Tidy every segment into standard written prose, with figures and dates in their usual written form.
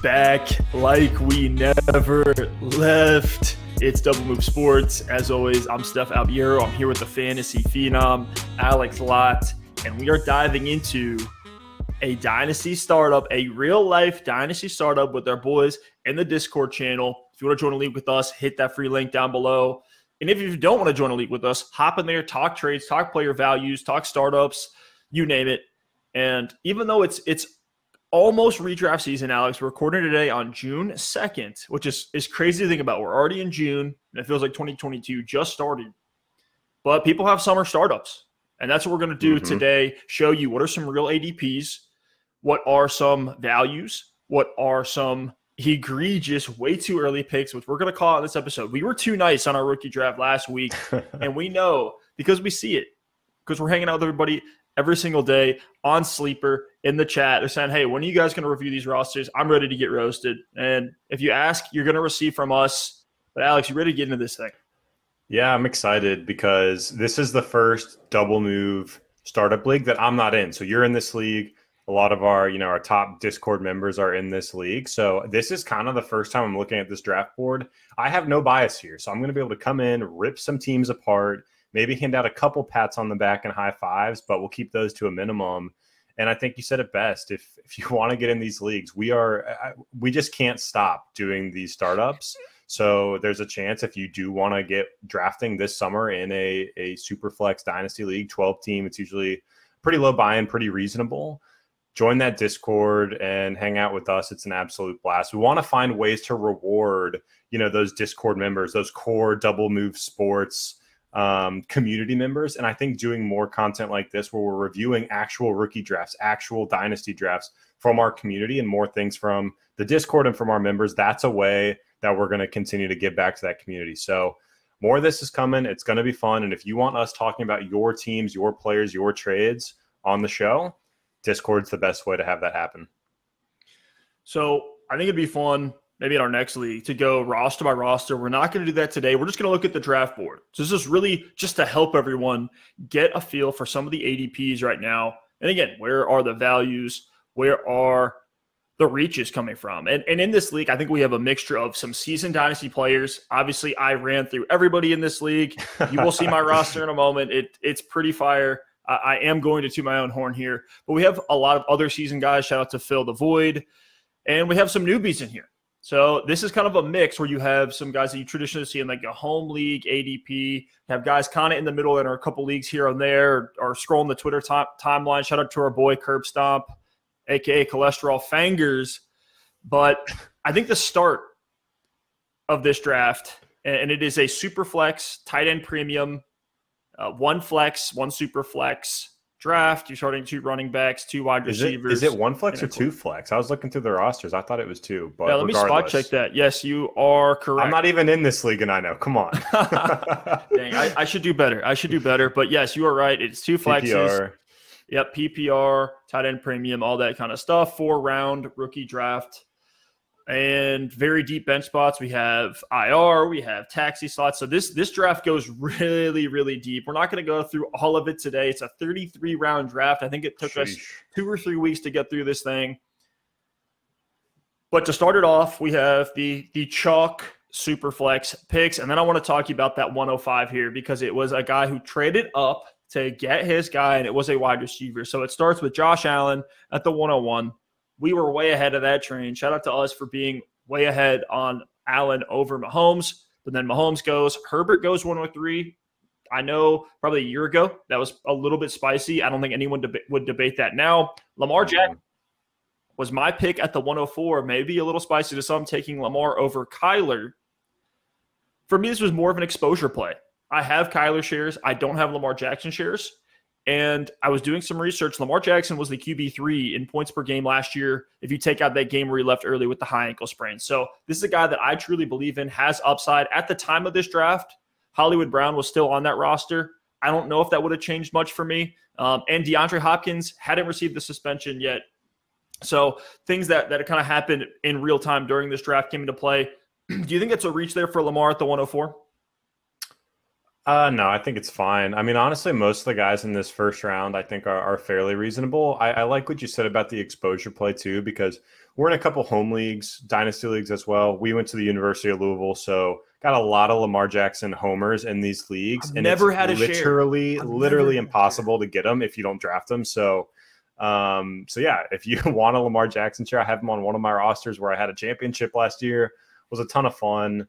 back like we never left. It's Double Move Sports. As always, I'm Stef Albiero. I'm here with the fantasy phenom, Alex Lott, and we are diving into a dynasty startup, a real-life dynasty startup with our boys in the Discord channel. If you want to join a league with us, hit that free link down below. And if you don't want to join a league with us, hop in there, talk trades, talk player values, talk startups, you name it. And even though it's almost redraft season, Alex, we're recording today on June 2nd, which is crazy to think about. We're already in June, and it feels like 2022 just started. But people have summer startups, and that's what we're going to do today, show you what are some real ADPs, what are some values, what are some egregious, way too early picks, which we're going to call out in this episode. We were too nice on our rookie draft last week, and we know because we see it, because we're hanging out with everybody every single day on Sleeper in the chat. They're saying, hey, when are you guys going to review these rosters? I'm ready to get roasted. And if you ask, you're going to receive from us. But Alex, you ready to get into this thing? Yeah, I'm excited because this is the first double move startup league that I'm not in. So you're in this league. A lot of our, our top Discord members are in this league. So this is kind of the first time I'm looking at this draft board. I have no bias here. So I'm going to be able to come in, rip some teams apart, maybe hand out a couple pats on the back and high fives, but we'll keep those to a minimum. And I think you said it best. If you want to get in these leagues, we just can't stop doing these startups. So there's a chance if you do want to get drafting this summer in a Superflex Dynasty League, 12 team, it's usually pretty low buy-in, pretty reasonable. Join that Discord and hang out with us. It's an absolute blast. We want to find ways to reward, those Discord members, those core Double Move Sports community members. And I think doing more content like this where we're reviewing actual rookie drafts, actual dynasty drafts from our community and more things from the Discord and from our members, that's a way that we're going to continue to give back to that community. So more of this is coming. It's going to be fun. And if you want us talking about your teams, your players, your trades on the show, Discord's the best way to have that happen. So I think it'd be fun maybe in our next league to go roster by roster. We're not going to do that today. We're just going to look at the draft board. So this is really just to help everyone get a feel for some of the ADPs right now. And again, where are the values? Where are the reaches coming from? And in this league, I think we have a mixture of some seasoned dynasty players. Obviously, I ran through everybody in this league. You will see my roster in a moment. It's pretty fire. I am going to toot my own horn here. But we have a lot of other seasoned guys. Shout out to Phil the Void. And we have some newbies in here. So this is kind of a mix where you have some guys that you traditionally see in like a home league ADP, have guys kind of in the middle and are a couple leagues here and there, or scrolling the Twitter timeline. Shout out to our boy Curb Stomp, a.k.a. Cholesterol Fangers. But I think the start of this draft, and it is a super flex, tight end premium, one flex, one super flex draft. You're starting 2 running backs, 2 wide receivers. Is it 1 flex or 2 flex? I was looking through the rosters. I thought it was 2. But yeah, let me spot check that. Yes, you are correct. I'm not even in this league, and I know. Come on. Dang, I should do better. But yes, you are right. It's 2 flexes. PPR. Yep, PPR, tight end premium, all that kind of stuff. 4-round rookie draft. And very deep bench spots. We have IR, we have taxi slots. So this draft goes really, really deep. We're not going to go through all of it today. It's a 33-round draft. I think it took us 2 or 3 weeks to get through this thing. But to start it off, we have the chalk Superflex picks. And then I want to talk to you about that 105 here because it was a guy who traded up to get his guy, and it was a wide receiver. So it starts with Josh Allen at the 101. We were way ahead of that train. Shout out to us for being way ahead on Allen over Mahomes. But then Mahomes goes. Herbert goes 103. I know probably a year ago that was a little bit spicy. I don't think anyone would debate that now. Lamar Jackson was my pick at the 104. Maybe a little spicy to some, taking Lamar over Kyler. For me, this was more of an exposure play. I have Kyler shares. I don't have Lamar Jackson shares. And I was doing some research. Lamar Jackson was the QB3 in points per game last year if you take out that game where he left early with the high ankle sprain. So this is a guy that I truly believe in, has upside. At the time of this draft, Hollywood Brown was still on that roster. I don't know if that would have changed much for me. And DeAndre Hopkins hadn't received the suspension yet. So things that kind of happened in real time during this draft came into play. Do you think it's a reach there for Lamar at the 104? No, I think it's fine. I mean, honestly, most of the guys in this first round, I think, are fairly reasonable. I like what you said about the exposure play too, because we're in a couple home leagues, dynasty leagues as well. We went to the University of Louisville, so got a lot of Lamar Jackson homers in these leagues, I've and it's never had a share. literally impossible to get them if you don't draft them. So yeah, if you want a Lamar Jackson share, I have him on one of my rosters where I had a championship last year. It was a ton of fun,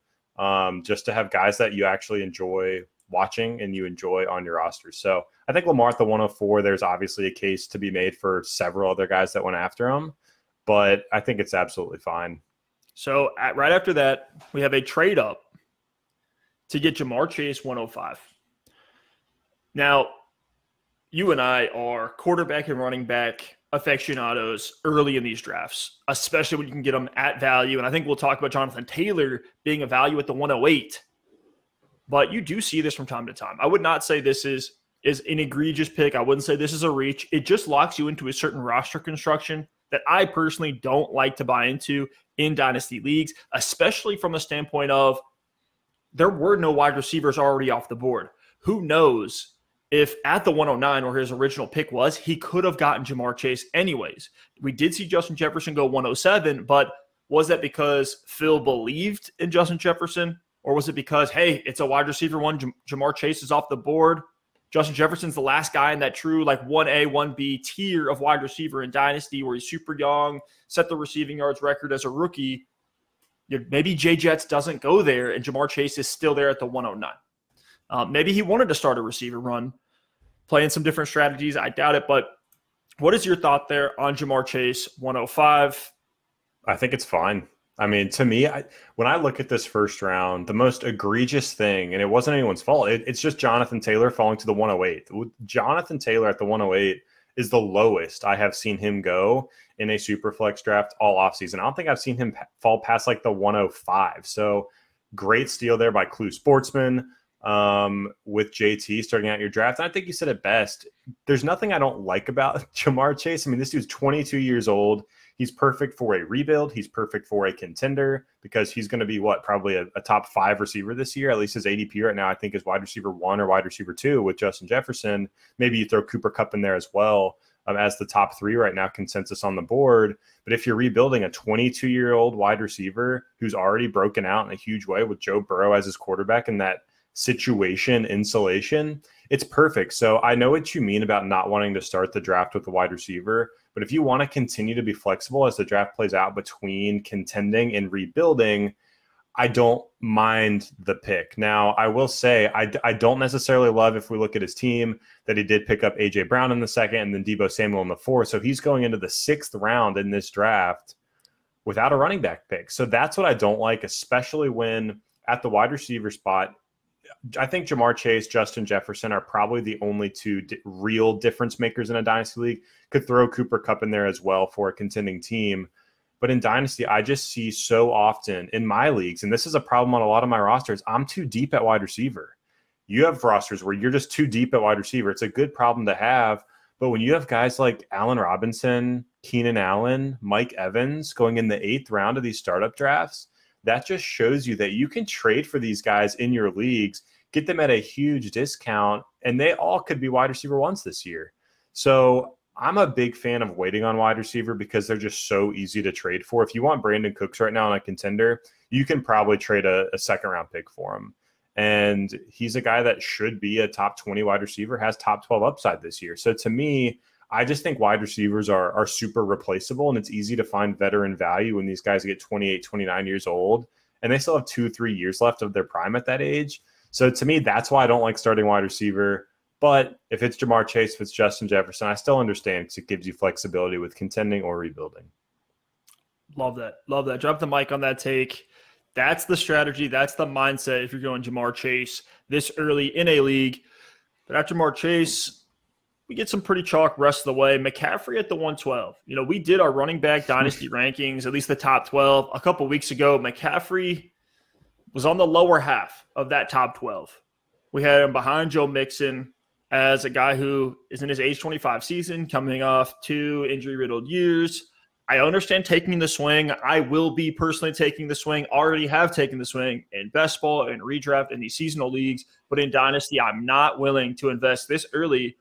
just to have guys that you actually enjoy watching and you enjoy on your roster. So I think Lamar at the 104, there's obviously a case to be made for several other guys that went after him, but I think it's absolutely fine. So right after that, we have a trade up to get Jamar Chase 105. Now, you and I are quarterback and running back aficionados early in these drafts, especially when you can get them at value. And I think we'll talk about Jonathan Taylor being a value at the 108. But you do see this from time to time. I would not say this is an egregious pick. I wouldn't say this is a reach. It just locks you into a certain roster construction that I personally don't like to buy into in dynasty leagues, especially from the standpoint of there were no wide receivers already off the board. Who knows if at the 109, where his original pick was, he could have gotten Jamar Chase anyways. We did see Justin Jefferson go 107, but was that because Phil believed in Justin Jefferson? Or was it because, hey, it's a wide receiver one, Jamar Chase is off the board, Justin Jefferson's the last guy in that true like 1A, 1B tier of wide receiver in Dynasty where he's super young, set the receiving yards record as a rookie. Maybe J-Jets doesn't go there and Jamar Chase is still there at the 109. Maybe he wanted to start a receiver run, playing some different strategies. I doubt it, but what is your thought there on Jamar Chase 105? I think it's fine. I mean, to me, when I look at this first round, the most egregious thing, and it wasn't anyone's fault, it's just Jonathan Taylor falling to the 108. Jonathan Taylor at the 108 is the lowest I have seen him go in a Superflex draft all offseason. I don't think I've seen him fall past like the 105. So great steal there by Clue Sportsman with JT starting out your draft. And I think you said it best. There's nothing I don't like about Jamar Chase. I mean, this dude's 22 years old. He's perfect for a rebuild. He's perfect for a contender because he's going to be probably a top 5 receiver this year. At least his ADP right now, I think, is wide receiver 1 or wide receiver 2 with Justin Jefferson. Maybe you throw Cooper Kupp in there as well as the top 3 right now, consensus on the board. But if you're rebuilding a 22-year-old wide receiver who's already broken out in a huge way with Joe Burrow as his quarterback in that situation insulation, it's perfect. So I know what you mean about not wanting to start the draft with a wide receiver. But if you want to continue to be flexible as the draft plays out between contending and rebuilding, I don't mind the pick. Now, I will say I don't necessarily love, if we look at his team, that he did pick up A.J. Brown in the 2nd and then Deebo Samuel in the 4th. So he's going into the 6th round in this draft without a running back pick. So that's what I don't like, especially when at the wide receiver spot, I think Jamar Chase, Justin Jefferson are probably the only 2 real difference makers in a dynasty league. Could throw Cooper Kupp in there as well for a contending team. But in dynasty, I just see so often in my leagues, and this is a problem on a lot of my rosters, I'm too deep at wide receiver. You have rosters where you're just too deep at wide receiver. It's a good problem to have. But when you have guys like Allen Robinson, Keenan Allen, Mike Evans going in the 8th round of these startup drafts, that just shows you that you can trade for these guys in your leagues, get them at a huge discount, and they all could be wide receiver 1s this year. So I'm a big fan of waiting on wide receiver because they're just so easy to trade for. If you want Brandon Cooks right now on a contender, you can probably trade a 2nd-round pick for him. And he's a guy that should be a top 20 wide receiver, has top 12 upside this year. So to me, I just think wide receivers are super replaceable, and it's easy to find veteran value when these guys get 28, 29 years old, and they still have 2-3 years left of their prime at that age. So to me, that's why I don't like starting wide receiver. But if it's Jamar Chase, if it's Justin Jefferson, I still understand because it gives you flexibility with contending or rebuilding. Love that. Love that. Drop the mic on that take. That's the strategy. That's the mindset if you're going Jamar Chase this early in a league. But after Jamar Chase, we get some pretty chalk rest of the way. McCaffrey at the 112. We did our running back dynasty rankings, at least the top 12, a couple weeks ago. McCaffrey was on the lower half of that top 12. We had him behind Joe Mixon as a guy who is in his age 25 season, coming off 2 injury-riddled years. I understand taking the swing. I will be personally taking the swing. Already have taken the swing in best ball and redraft in these seasonal leagues. But in Dynasty, I'm not willing to invest this early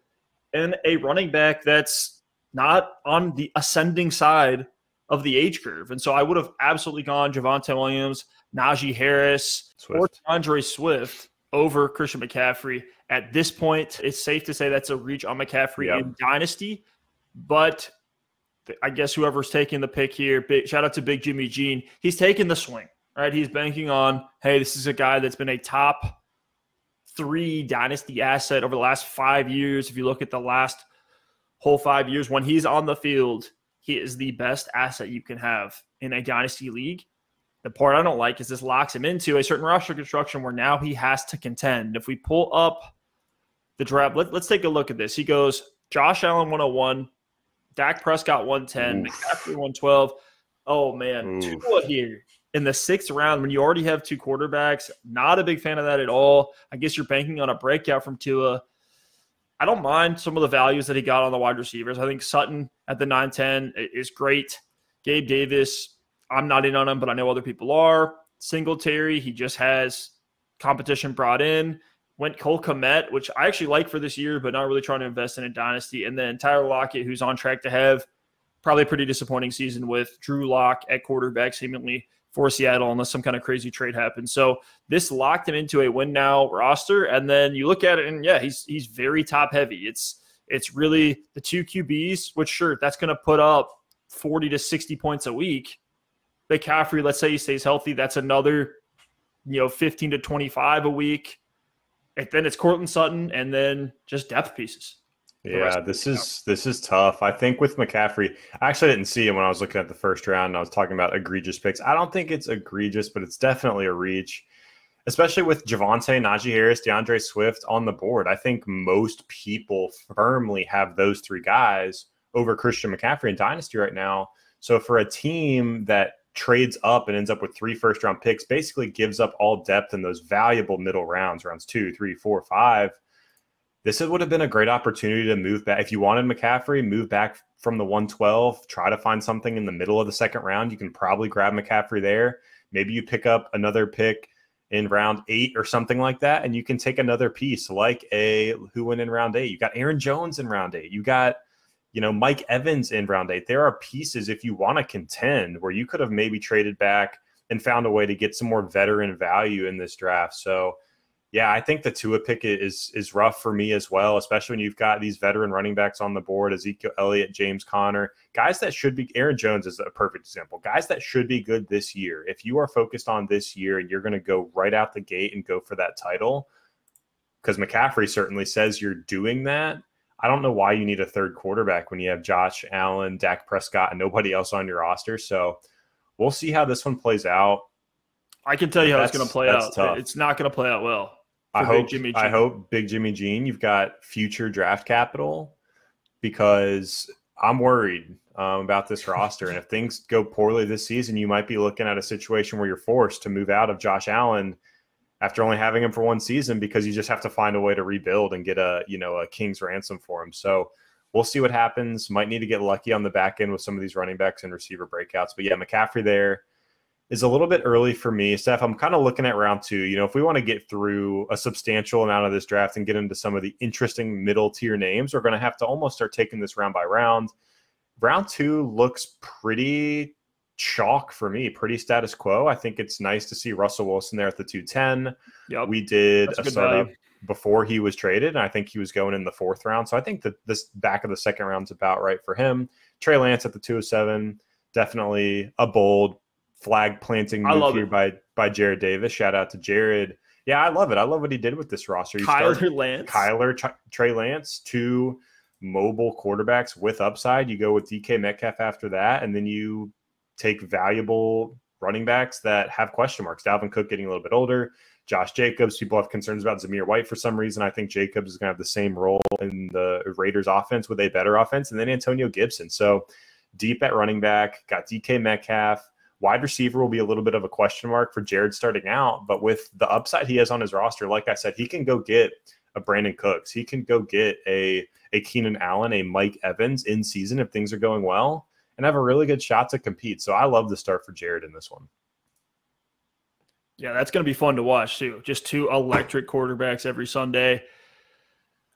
in a running back that's not on the ascending side of the age curve. And so I would have absolutely gone Javonte Williams, Najee Harris, or Andre Swift over Christian McCaffrey. At this point, it's safe to say that's a reach on McCaffrey in Dynasty. But I guess whoever's taking the pick here, shout out to Big Jimmy Jean, he's taking the swing, right? He's banking on, hey, this is a guy that's been a top 3 Dynasty asset over the last 5 years. If you look at the last whole 5 years, when he's on the field, he is the best asset you can have in a Dynasty league. The part I don't like is this locks him into a certain roster construction where now he has to contend. If we pull up the draft, let's take a look at this. He goes Josh Allen 101, Dak Prescott 110, McCaffrey 112. Oh, man, Tua here in the 6th round when you already have 2 quarterbacks. Not a big fan of that at all. I guess you're banking on a breakout from Tua. I don't mind some of the values that he got on the wide receivers. I think Sutton at the 9-10 is great. Gabe Davis, I'm not in on him, but I know other people are. Singletary, he just has competition brought in. Went Cole Kmet, which I actually like for this year, but not really trying to invest in a dynasty. And then Tyler Lockett, who's on track to have probably a pretty disappointing season with Drew Lock at quarterback seemingly for Seattle unless some kind of crazy trade happens. So this locked him into a win-now roster. And then you look at it and, yeah, he's very top-heavy. It's really the 2 QBs, which, sure, that's going to put up 40 to 60 points a week. McCaffrey, let's say he stays healthy, that's another 15 to 25 a week. And then it's Courtland Sutton and then just depth pieces. Yeah, this is tough. I think with McCaffrey, I actually didn't see him when I was looking at the first round and I was talking about egregious picks. I don't think it's egregious, but it's definitely a reach, especially with Javonte, Najee Harris, DeAndre Swift on the board. I think most people firmly have those 3 guys over Christian McCaffrey in Dynasty right now. So for a team that trades up and ends up with 3 first-round picks, basically gives up all depth in those valuable middle rounds, rounds 2, 3, 4, 5. This would have been a great opportunity to move back. If you wanted McCaffrey, move back from the 112, try to find something in the middle of the 2nd round. You can probably grab McCaffrey there. Maybe you pick up another pick in round 8 or something like that, and you can take another piece like who went in round 8. You got Aaron Jones in round 8. You got Mike Evans in round 8. There are pieces, if you want to contend, where you could have maybe traded back and found a way to get some more veteran value in this draft. So, yeah, I think the Tua pick is rough for me as well, especially when you've got these veteran running backs on the board, Ezekiel Elliott, James Conner, guys that should be – Aaron Jones is a perfect example. Guys that should be good this year. If you are focused on this year and you're going to go right out the gate and go for that title, because McCaffrey certainly says you're doing that, I don't know why you need a 3rd quarterback when you have Josh Allen, Dak Prescott, and nobody else on your roster. So we'll see how this one plays out. I can tell you how it's going to play out. Tough. It's not going to play out well. I hope Big Jimmy Jean, you've got future draft capital, because I'm worried about this roster. And if things go poorly this season, you might be looking at a situation where you're forced to move out of Josh Allen after only having him for 1 season, because you just have to find a way to rebuild and get a king's ransom for him. So we'll see what happens. Might need to get lucky on the back end with some of these running backs and receiver breakouts. But yeah, McCaffrey there is a little bit early for me. Steph, I'm kind of looking at round 2. If we want to get through a substantial amount of this draft and get into some of the interesting middle tier names, we're going to have to almost start taking this round by round. Round 2 looks pretty chalk for me, pretty status quo. I think it's nice to see Russell Wilson there at the 210. Yep. We did a startup before he was traded, and I think he was going in the 4th round. So I think that this back of the 2nd round's about right for him. Trey Lance at the 207, definitely a bold flag planting move here by Jared Davis. Shout out to Jared. Yeah, I love it. I love what he did with this roster. Trey Lance, 2 mobile quarterbacks with upside. You go with DK Metcalf after that, and then you take valuable running backs that have question marks. Dalvin Cook getting a little bit older. Josh Jacobs, people have concerns about Zamir White for some reason. I think Jacobs is going to have the same role in the Raiders offense with a better offense. And then Antonio Gibson. So deep at running back, got DK Metcalf. Wide receiver will be a little bit of a question mark for Jared starting out. But with the upside he has on his roster, like I said, he can go get a Brandon Cooks. He can go get a Keenan Allen, a Mike Evans in season if things are going well. and have a really good shot to compete. So I love the start for Jared in this one. Yeah, that's going to be fun to watch too. Just two electric quarterbacks every Sunday.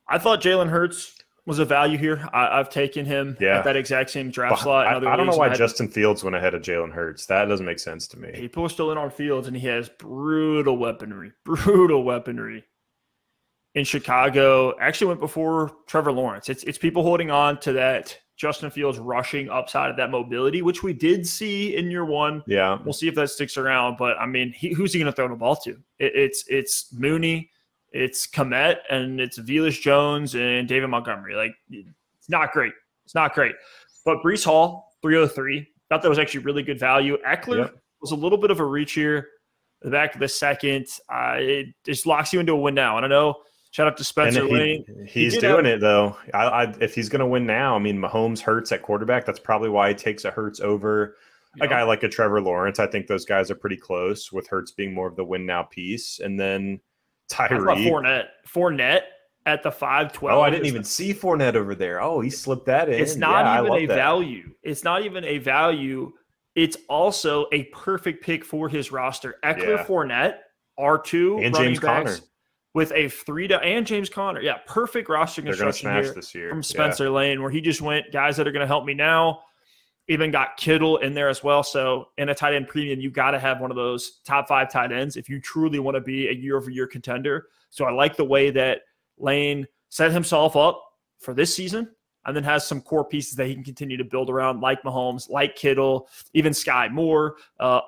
I thought Jalen Hurts was a value here. I've taken him at that exact same draft slot. I don't know why Justin Fields went ahead of Jalen Hurts. That doesn't make sense to me. People are still in on Fields, and he has brutal weaponry. Brutal weaponry. In Chicago, actually went before Trevor Lawrence. It's people holding on to that Justin Fields rushing upside of that mobility, which we did see in year one. Yeah. We'll see if that sticks around. But, I mean, who's he going to throw the ball to? It's Mooney, it's Kmet, and it's Velus Jones and David Montgomery. Like, it's not great. It's not great. But Breece Hall, 303. Thought that was actually really good value. Eckler was a little bit of a reach here. The back of the second. It just locks you into a win now. And I know, shout out to Spencer Lane. He's doing it, though. If he's going to win now, I mean, Mahomes Hurts at quarterback. That's probably why he takes a Hurts over a guy like a Trevor Lawrence. I think those guys are pretty close, with Hurts being more of the win now piece. And then Tyreek. Fournette at the 5-12. Oh, I didn't even see Fournette over there. Oh, he slipped that in. It's not even a value. It's not even a value. It's also a perfect pick for his roster. Eckler, Fournette, R2, and James Conner. With a 3 and James Conner. Yeah, perfect roster construction here this year from Spencer Lane, where he just went, guys that are going to help me now. Even got Kittle in there as well. So in a tight end premium, you got to have one of those top 5 tight ends if you truly want to be a year-over-year contender. So I like the way that Lane set himself up for this season, and then has some core pieces that he can continue to build around, like Mahomes, like Kittle, even Sky Moore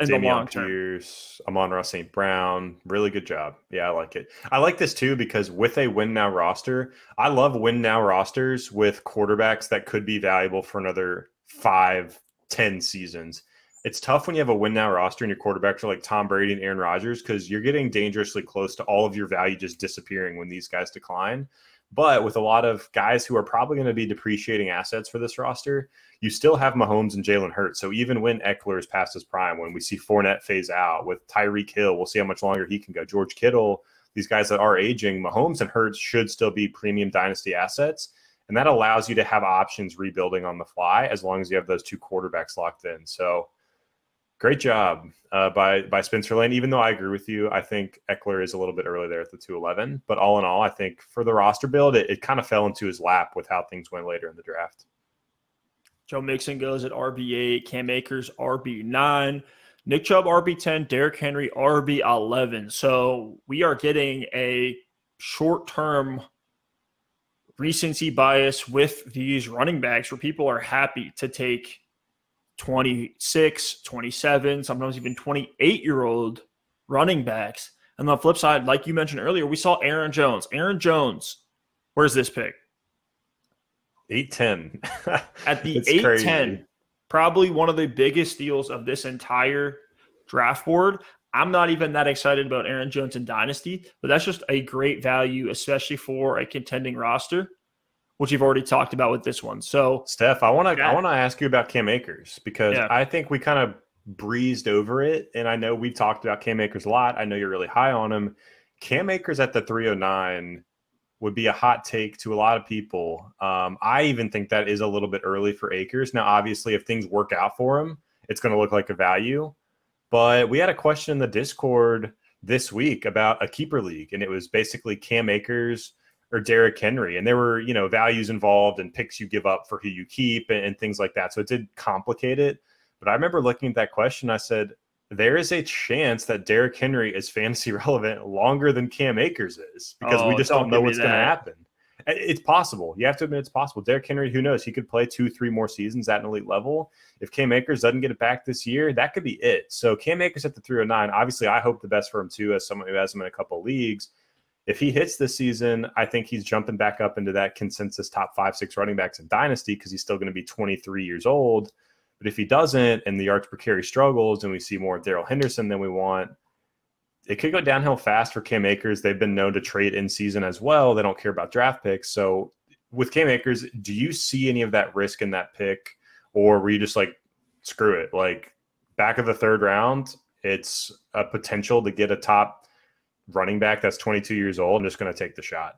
in the long term. Pierce, Amon-Ra St. Brown, really good job. Yeah, I like it. I like this too because with a win-now roster, I love win-now rosters with quarterbacks that could be valuable for another 5-10 seasons. It's tough when you have a win-now roster and your quarterbacks are like Tom Brady and Aaron Rodgers, because you're getting dangerously close to all of your value just disappearing when these guys decline. But with a lot of guys who are probably going to be depreciating assets for this roster, you still have Mahomes and Jalen Hurts. So even when Eckler is past his prime, when we see Fournette phase out, with Tyreek Hill, we'll see how much longer he can go. George Kittle, these guys that are aging, Mahomes and Hurts should still be premium dynasty assets. And that allows you to have options rebuilding on the fly as long as you have those two quarterbacks locked in. So great job by Spencer Lane. Even though I agree with you, I think Eckler is a little bit early there at the 211. But all in all, I think for the roster build, it kind of fell into his lap with how things went later in the draft. Joe Mixon goes at RB8, Cam Akers RB9, Nick Chubb RB10, Derrick Henry RB11. So we are getting a short-term recency bias with these running backs where people are happy to take 26, 27, sometimes even 28-year-old running backs. And on the flip side, like you mentioned earlier, we saw Aaron Jones. Aaron Jones, where's this pick? 8-10. At the 8-10, probably one of the biggest steals of this entire draft board. I'm not even that excited about Aaron Jones in Dynasty, but that's just a great value, especially for a contending roster, which you've already talked about with this one. So, Steph, I want to ask you about Cam Akers, because I think we kind of breezed over it, and I know we've talked about Cam Akers a lot. I know you're really high on him. Cam Akers at the 309 would be a hot take to a lot of people. I even think that is a little bit early for Akers. Now, obviously, if things work out for him, it's going to look like a value. But we had a question in the Discord this week about a keeper league, and it was basically Cam Akers or Derrick Henry. And there were, values involved and picks you give up for who you keep and things like that. So it did complicate it. But I remember looking at that question, I said, there is a chance that Derrick Henry is fantasy relevant longer than Cam Akers is, because we just don't know what's going to happen. It's possible. You have to admit it's possible. Derrick Henry, who knows? He could play 2-3 more seasons at an elite level. If Cam Akers doesn't get it back this year, that could be it. So Cam Akers at the 309, obviously I hope the best for him too, as someone who has him in a couple of leagues. If he hits this season, I think he's jumping back up into that consensus top 5-6 running backs in Dynasty, because he's still going to be 23 years old. But if he doesn't, and the yards per carry struggles, and we see more of Darrell Henderson than we want, it could go downhill fast for Cam Akers. They've been known to trade in season as well. They don't care about draft picks. So with Cam Akers, do you see any of that risk in that pick, or were you just like, screw it? Like, back of the third round, it's a potential to get a top running back that's 22 years old. I'm just going to take the shot.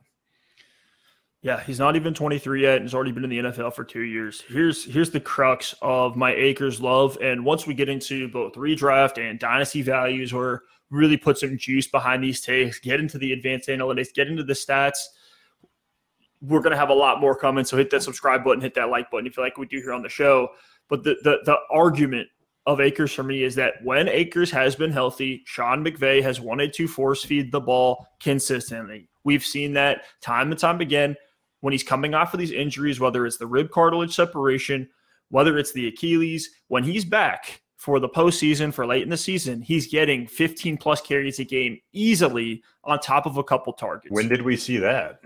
Yeah, he's not even 23 yet and he's already been in the NFL for 2 years. Here's the crux of my Akers love. And once we get into both redraft and dynasty values, or really put some juice behind these takes, get into the advanced analytics, get into the stats, we're going to have a lot more coming. So hit that subscribe button, hit that like button if you like what we do here on the show. But the argument of Akers for me is that when Akers has been healthy, Sean McVay has wanted to force feed the ball consistently. We've seen that time and time again when he's coming off of these injuries, whether it's the rib cartilage separation, whether it's the Achilles. When he's back for the postseason, for late in the season, he's getting 15-plus carries a game easily on top of a couple targets. When did we see that?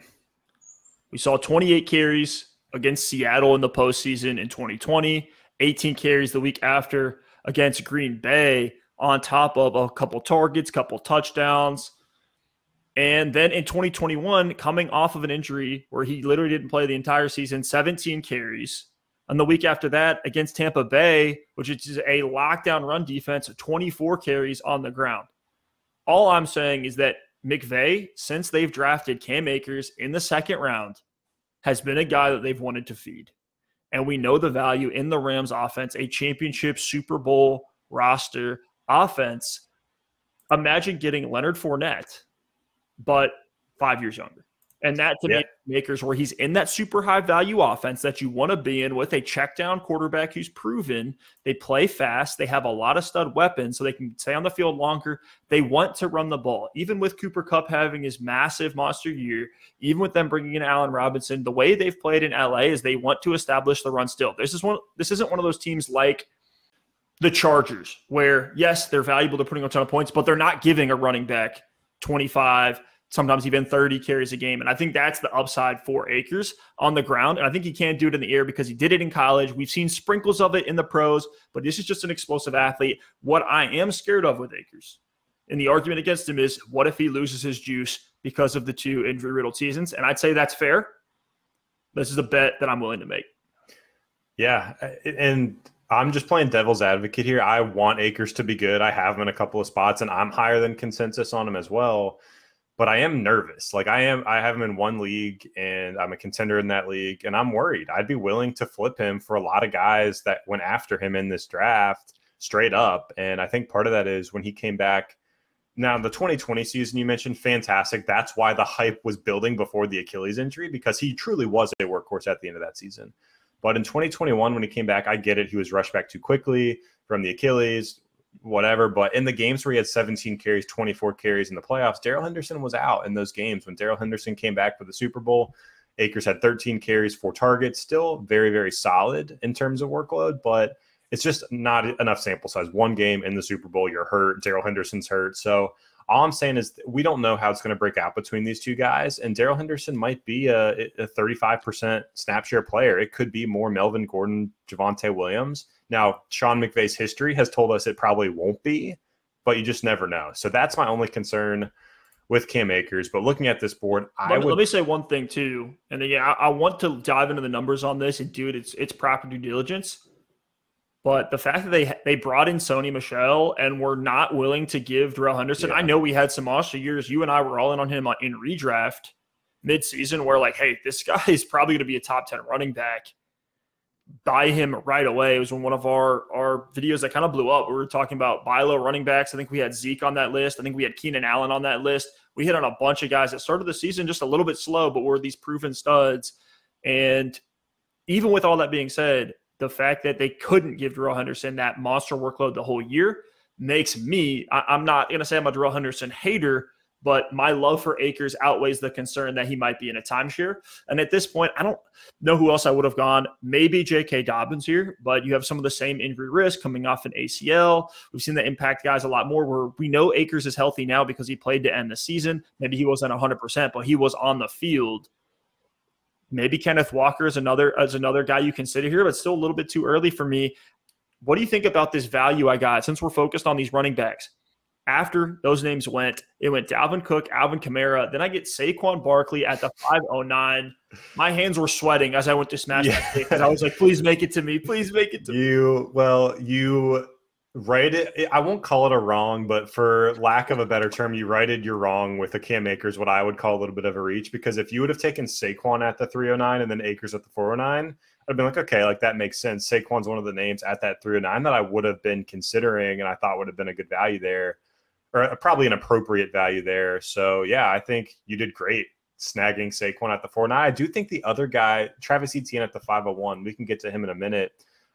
We saw 28 carries against Seattle in the postseason in 2020, 18 carries the week after against Green Bay on top of a couple targets, couple touchdowns. And then in 2021, coming off of an injury where he literally didn't play the entire season, 17 carries. And the week after that, against Tampa Bay, which is a lockdown run defense, 24 carries on the ground. All I'm saying is that McVay, since they've drafted Cam Akers in the second round, has been a guy that they've wanted to feed. And we know the value in the Rams offense, a championship Super Bowl roster offense. Imagine getting Leonard Fournette, but 5 years younger. And that to me makers where he's in that super high value offense that you want to be in with a check down quarterback who's proven. They play fast. They have a lot of stud weapons so they can stay on the field longer. They want to run the ball. Even with Cooper Kupp having his massive monster year, even with them bringing in Allen Robinson, the way they've played in LA is they want to establish the run still. This isn't one of those teams like the Chargers where, yes, they're valuable. They're putting a ton of points, but they're not giving a running back 25, sometimes even 30 carries a game. And I think that's the upside for Akers on the ground. And I think he can do it in the air because he did it in college. We've seen sprinkles of it in the pros, but this is just an explosive athlete. What I am scared of with Akers, and the argument against him is, what if he loses his juice because of the 2 injury-riddled seasons? And I'd say that's fair. This is a bet that I'm willing to make. Yeah, and I'm just playing devil's advocate here. I want Akers to be good. I have him in a couple of spots, and I'm higher than consensus on him as well. But I am nervous. Like I have him in one league and I'm a contender in that league and I'm worried. I'd be willing to flip him for a lot of guys that went after him in this draft straight up. And I think part of that is when he came back. Now the 2020 season you mentioned, fantastic. That's why the hype was building before the Achilles injury, because he truly was a workhorse at the end of that season. But in 2021, when he came back, I get it. He was rushed back too quickly from the Achilles, whatever. But in the games where he had 17 carries, 24 carries in the playoffs, Darrell Henderson was out in those games. When Darrell Henderson came back for the Super Bowl, Akers had 13 carries, 4 targets, still very, very solid in terms of workload, but it's just not enough sample size. One game in the Super Bowl, you're hurt. Darrell Henderson's hurt. So all I'm saying is we don't know how it's going to break out between these two guys, and Darrell Henderson might be a 35% snap share player. It could be more Melvin Gordon, Javonte Williams. Now, Sean McVay's history has told us it probably won't be, but you just never know. So that's my only concern with Cam Akers. But looking at this board, let me say one thing too. And again, I want to dive into the numbers on this and do it. It's proper due diligence. But the fact that they brought in Sony Michel and were not willing to give Darrell Henderson, I know we had some monster years. You and I were all in on him in redraft midseason where like, hey, this guy is probably going to be a top 10 running back. Buy him right away. It was one of our videos that kind of blew up. We were talking about buy low running backs. I think we had Zeke on that list. I think we had Keenan Allen on that list. We hit on a bunch of guys that started the season just a little bit slow, but were these proven studs. And even with all that being said, the fact that they couldn't give Darrell Henderson that monster workload the whole year makes me – I'm not going to say I'm a Darrell Henderson hater, but my love for Akers outweighs the concern that he might be in a timeshare. And at this point, I don't know who else I would have gone. Maybe J.K. Dobbins here, but you have some of the same injury risk coming off an ACL. We've seen that impact guys a lot more where we know Akers is healthy now because he played to end the season. Maybe he wasn't 100%, but he was on the field. Maybe Kenneth Walker is another guy you consider here, but still a little bit too early for me. What do you think about this value I got since we're focused on these running backs? After those names it went Dalvin Cook, Alvin Kamara. Then I get Saquon Barkley at the 509. My hands were sweating as I went to smash that pick because I was like, please make it to me. Please make it to me. I won't call it a wrong, but for lack of a better term, you righted your wrong with the Cam Akers, what I would call a little bit of a reach, because if you would have taken Saquon at the 309 and then Akers at the 409, I'd been like, okay, like that makes sense. Saquon's one of the names at that 309 that I would have been considering and I thought would have been a good value there, or probably an appropriate value there. So yeah, I think you did great snagging Saquon at the 409. I do think the other guy, Travis Etienne at the 501, we can get to him in a minute.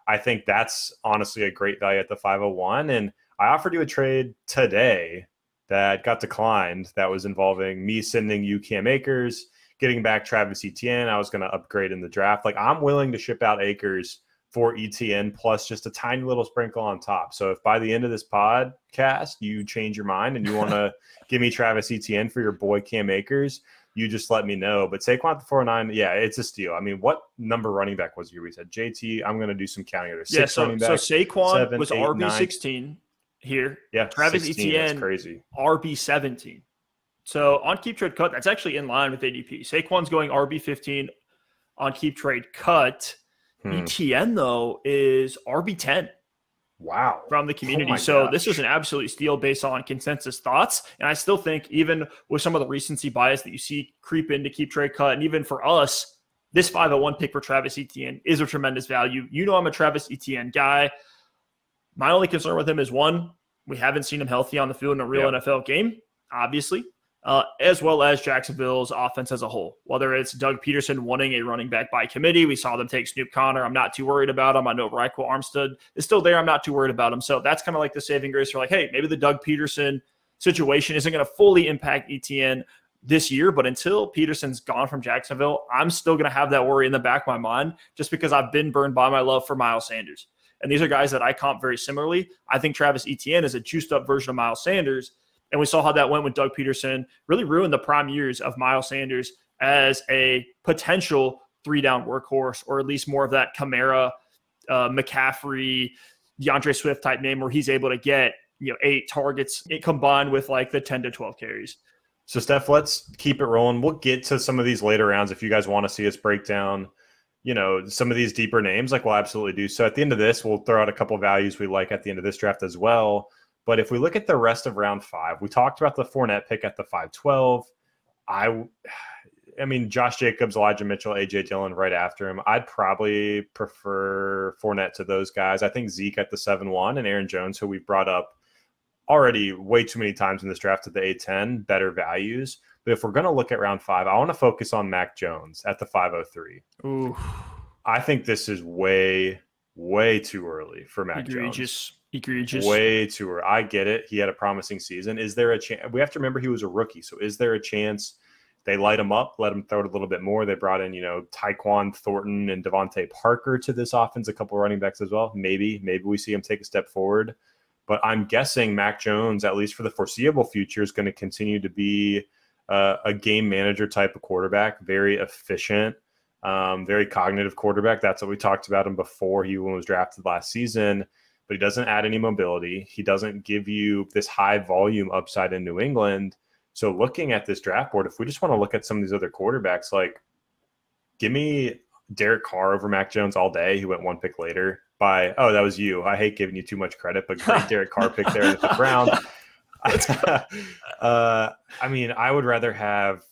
I think that's honestly a great value at the 501. And I offered you a trade today that got declined. That was involving me sending you Cam Akers, getting back Travis Etienne. I was going to upgrade in the draft. Like, I'm willing to ship out Akers for Etienne plus just a tiny little sprinkle on top. So if by the end of this podcast you change your mind and you want to give me Travis Etienne for your boy Cam Akers, you just let me know. But Saquon at the 409, yeah, it's a steal. I mean, what number running back was here? We said JT. I'm going to do some counting. There's six running backs. So Saquon was RB16 here. Yeah, Travis 16, Etienne, that's crazy. RB17. So on Keep Trade Cut, that's actually in line with ADP. Saquon's going RB15 on Keep Trade Cut. Etienne, though, is RB10. Wow. From the community. So this was an absolute steal based on consensus thoughts. And I still think even with some of the recency bias that you see creep into Keep Trade Cut, and even for us, this 501 pick for Travis Etienne is a tremendous value. You know I'm a Travis Etienne guy. My only concern with him is, one, we haven't seen him healthy on the field in a real NFL game, obviously, as well as Jacksonville's offense as a whole. Whether it's Doug Peterson wanting a running back by committee, we saw them take Snoop Conner. I'm not too worried about him. I know Reichel Armstead is still there. I'm not too worried about him. So that's kind of like the saving grace for like, hey, maybe the Doug Peterson situation isn't going to fully impact Etienne this year, but until Peterson's gone from Jacksonville, I'm still going to have that worry in the back of my mind just because I've been burned by my love for Miles Sanders. And these are guys that I comp very similarly. I think Travis Etienne is a juiced up version of Miles Sanders. And we saw how that went with Doug Peterson, really ruined the prime years of Miles Sanders as a potential three-down workhorse, or at least more of that Kamara, McCaffrey, DeAndre Swift type name where he's able to get 8 targets combined with like the 10 to 12 carries. So, Steph, let's keep it rolling. We'll get to some of these later rounds if you guys want to see us break down some of these deeper names. Like, we'll absolutely do. So at the end of this, we'll throw out a couple of values we like at the end of this draft as well. But if we look at the rest of round 5, we talked about the Fournette pick at the 512. I mean, Josh Jacobs, Elijah Mitchell, A.J. Dillon right after him. I'd probably prefer Fournette to those guys. I think Zeke at the 7-1 and Aaron Jones, who we've brought up already way too many times in this draft at the 8-10, better values. But if we're going to look at round 5, I want to focus on Mac Jones at the 503. Ooh. I think this is way too early for Mac Jones. Egregious. Way too early. I get it. He had a promising season. Is there a chance? We have to remember he was a rookie. So is there a chance they light him up, let him throw it a little bit more? They brought in, Tyquan Thornton and Devontae Parker to this offense, a couple running backs as well. Maybe we see him take a step forward. But I'm guessing Mac Jones, at least for the foreseeable future, is going to continue to be a game manager type of quarterback, very efficient, very cognitive quarterback. That's what we talked about him before he was drafted last season. But he doesn't add any mobility. He doesn't give you this high volume upside in New England. So looking at this draft board, if we just want to look at some of these other quarterbacks, like give me Derek Carr over Mac Jones all day. He went 1 pick later that was you. I hate giving you too much credit, but great Derek Carr pick there in the 5th round. I mean, I'd rather have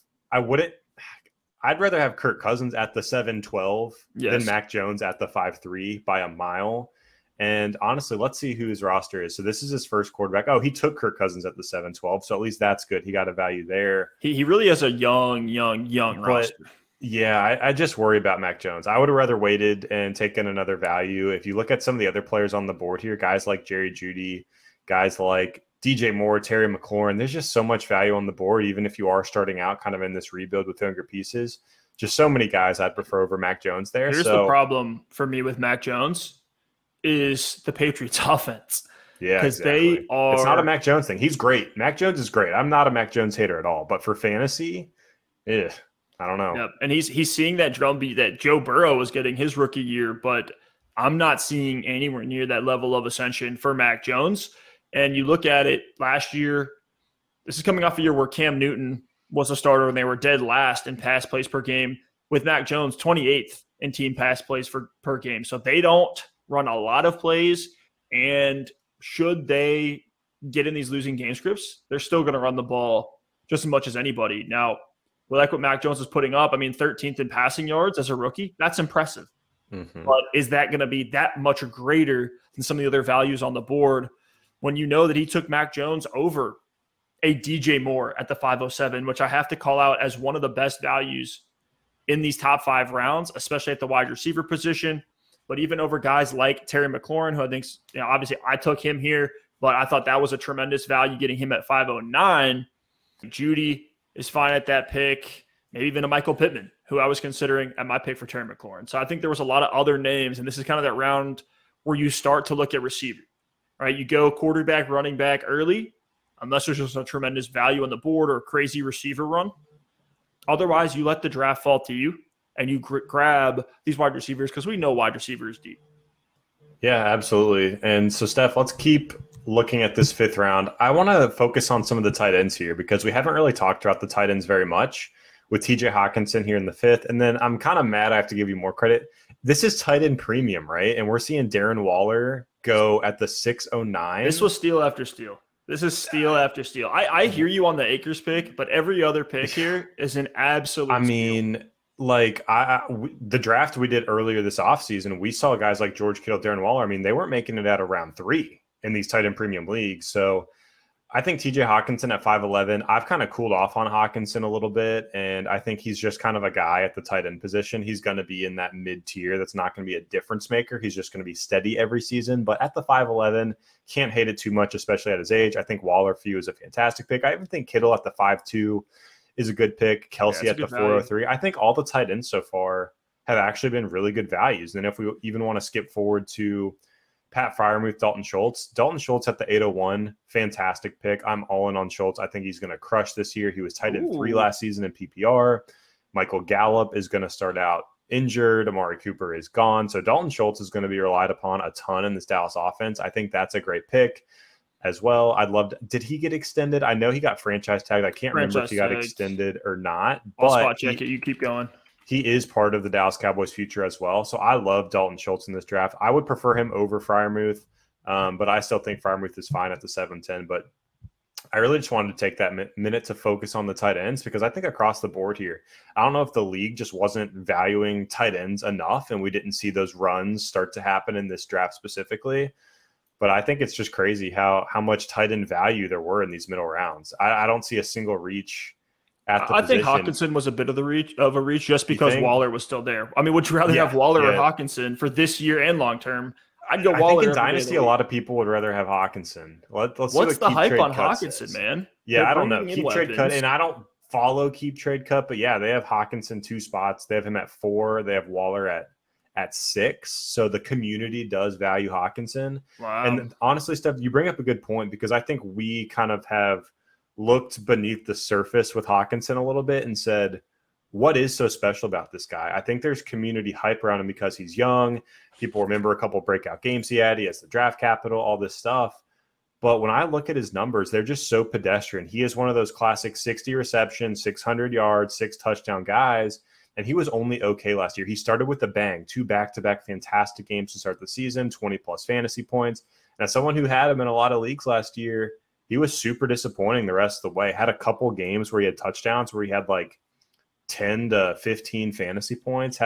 Kirk Cousins at the 7-12 than Mac Jones at the 5-3 by a mile. And honestly, let's see who his roster is. So this is his first quarterback. Oh, he took Kirk Cousins at the 7-12. So at least that's good. He got a value there. He really has a young roster. Yeah, I just worry about Mac Jones. I would have rather waited and taken another value. If you look at some of the other players on the board here, guys like Jerry Jeudy, guys like DJ Moore, Terry McLaurin, there's just so much value on the board, even if you are starting out kind of in this rebuild with younger pieces. Just so many guys I'd prefer over Mac Jones there. Here's the problem for me with Mac Jones is the Patriots offense. Yeah, because exactly. They are. It's not a Mac Jones thing. He's great. Mac Jones is great. I'm not a Mac Jones hater at all. But for fantasy, I don't know. Yep. And he's seeing that drumbeat that Joe Burrow was getting his rookie year, but I'm not seeing anywhere near that level of ascension for Mac Jones. And you look at it last year, this is coming off a year where Cam Newton was a starter and they were dead last in pass plays per game, with Mac Jones 28th in team pass plays per game. So they don't run a lot of plays, and should they get in these losing game scripts, they're still going to run the ball just as much as anybody. Now, we like what Mac Jones is putting up. I mean, 13th in passing yards as a rookie. That's impressive. Mm-hmm. But is that going to be that much greater than some of the other values on the board when you know that he took Mac Jones over a DJ Moore at the 507, which I have to call out as one of the best values in these top 5 rounds, especially at the wide receiver position, but even over guys like Terry McLaurin, who I think, obviously I took him here, but I thought that was a tremendous value getting him at 509. Judy is fine at that pick, maybe even a Michael Pittman, who I was considering at my pick for Terry McLaurin. So I think there was a lot of other names, and this is kind of that round where you start to look at receiver, right? You go quarterback, running back early, unless there's just a tremendous value on the board or a crazy receiver run. Otherwise, you let the draft fall to you, and you grab these wide receivers because we know wide receivers deep. Yeah, absolutely. And so, Steph, let's keep looking at this 5th round. I want to focus on some of the tight ends here because we haven't really talked about the tight ends very much with TJ Hawkinson here in the 5th. And then I'm kind of mad I have to give you more credit. This is tight end premium, right? And we're seeing Darren Waller go at the 609. This was steal after steal. This is steal after steal. I hear you on the Akers pick, but every other pick here is an absolute steal. Like the draft we did earlier this offseason, we saw guys like George Kittle, Darren Waller. I mean, they weren't making it out of round 3 in these tight end premium leagues. So I think TJ Hawkinson at 5'11", I've kind of cooled off on Hawkinson a little bit, and I think he's just kind of a guy at the tight end position. He's going to be in that mid-tier. That's not going to be a difference maker. He's just going to be steady every season. But at the 5'11", can't hate it too much, especially at his age. I think Waller for you is a fantastic pick. I even think Kittle at the 5'2" is a good pick. Kelsey at the 403. I think all the tight ends so far have actually been really good values. And if we even want to skip forward to Pat Freiermuth, Dalton Schultz at the 801, fantastic pick. I'm all in on Schultz. I think he's going to crush this year. He was tight end 3 last season in PPR. Michael Gallup is going to start out injured. Amari Cooper is gone. So Dalton Schultz is going to be relied upon a ton in this Dallas offense. I think that's a great pick as well. Did he get extended? I know he got franchise tagged. I can't remember if he got extended or not. I'll spot check it. You keep going. He is part of the Dallas Cowboys future as well. So I love Dalton Schultz in this draft. I would prefer him over Freiermuth, but I still think Freiermuth is fine at the 7-10. But I really just wanted to take that minute to focus on the tight ends because I think across the board here, I don't know if the league just wasn't valuing tight ends enough and we didn't see those runs start to happen in this draft specifically. But I think it's just crazy how much tight end value there were in these middle rounds. I don't see a single reach at the position. Think Hawkinson was a bit of a reach just because Waller was still there. I mean, would you rather have Waller or Hawkinson for this year and long term? I'd go Waller. I think in Dynasty, a lot of people would rather have Hawkinson. Let's What's the hype on Hawkinson, man? Yeah, I don't know. Keep trade cut, and I don't follow keep trade cut, but yeah, they have Hawkinson 2 spots. They have him at 4. They have Waller at 6. So the community does value Hawkinson. Wow. And honestly, Steph, you bring up a good point because I think we kind of have looked beneath the surface with Hawkinson a little bit and said, what is so special about this guy? I think there's community hype around him because he's young. People remember a couple breakout games he had. He has the draft capital, all this stuff. But when I look at his numbers, they're just so pedestrian. He is one of those classic 60 receptions, 600 yards, 6 touchdown guys. And he was only okay last year. He started with a bang, 2 back-to-back fantastic games to start the season, 20-plus fantasy points. And as someone who had him in a lot of leagues last year, he was super disappointing the rest of the way. Had a couple games where he had touchdowns where he had like 10 to 15 fantasy points. He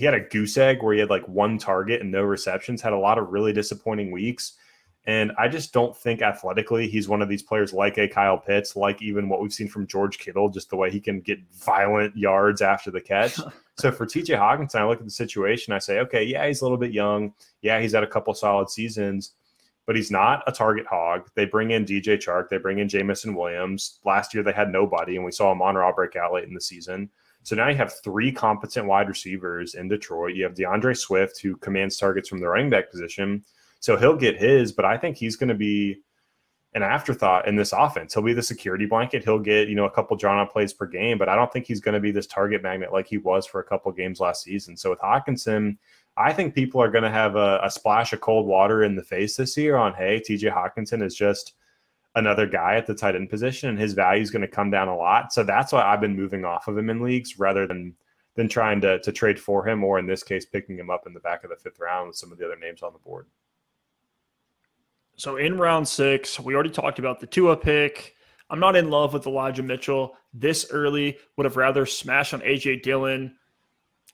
had a goose egg where he had like 1 target and no receptions. Had a lot of really disappointing weeks. And I just don't think athletically he's one of these players like a Kyle Pitts, like even what we've seen from George Kittle, just the way he can get violent yards after the catch. So for TJ Hawkinson, I look at the situation, I say, okay, yeah, he's a little bit young. Yeah, he's had a couple solid seasons, but he's not a target hog. They bring in DJ Chark. They bring in Jamison Williams. Last year they had nobody, and we saw Amon-Ra break out late in the season. So now you have 3 competent wide receivers in Detroit. You have DeAndre Swift, who commands targets from the running back position. So he'll get his, but I think he's going to be an afterthought in this offense. He'll be the security blanket. He'll get, a couple drawn-out plays per game, but I don't think he's going to be this target magnet like he was for a couple games last season. So with Hawkinson, I think people are going to have a splash of cold water in the face this year on, hey, TJ Hawkinson is just another guy at the tight end position, and his value is going to come down a lot. So that's why I've been moving off of him in leagues rather than trying to trade for him, or in this case, picking him up in the back of the 5th round with some of the other names on the board. So in round 6, we already talked about the Tua pick. I'm not in love with Elijah Mitchell this early. Would have rather smashed on A.J. Dillon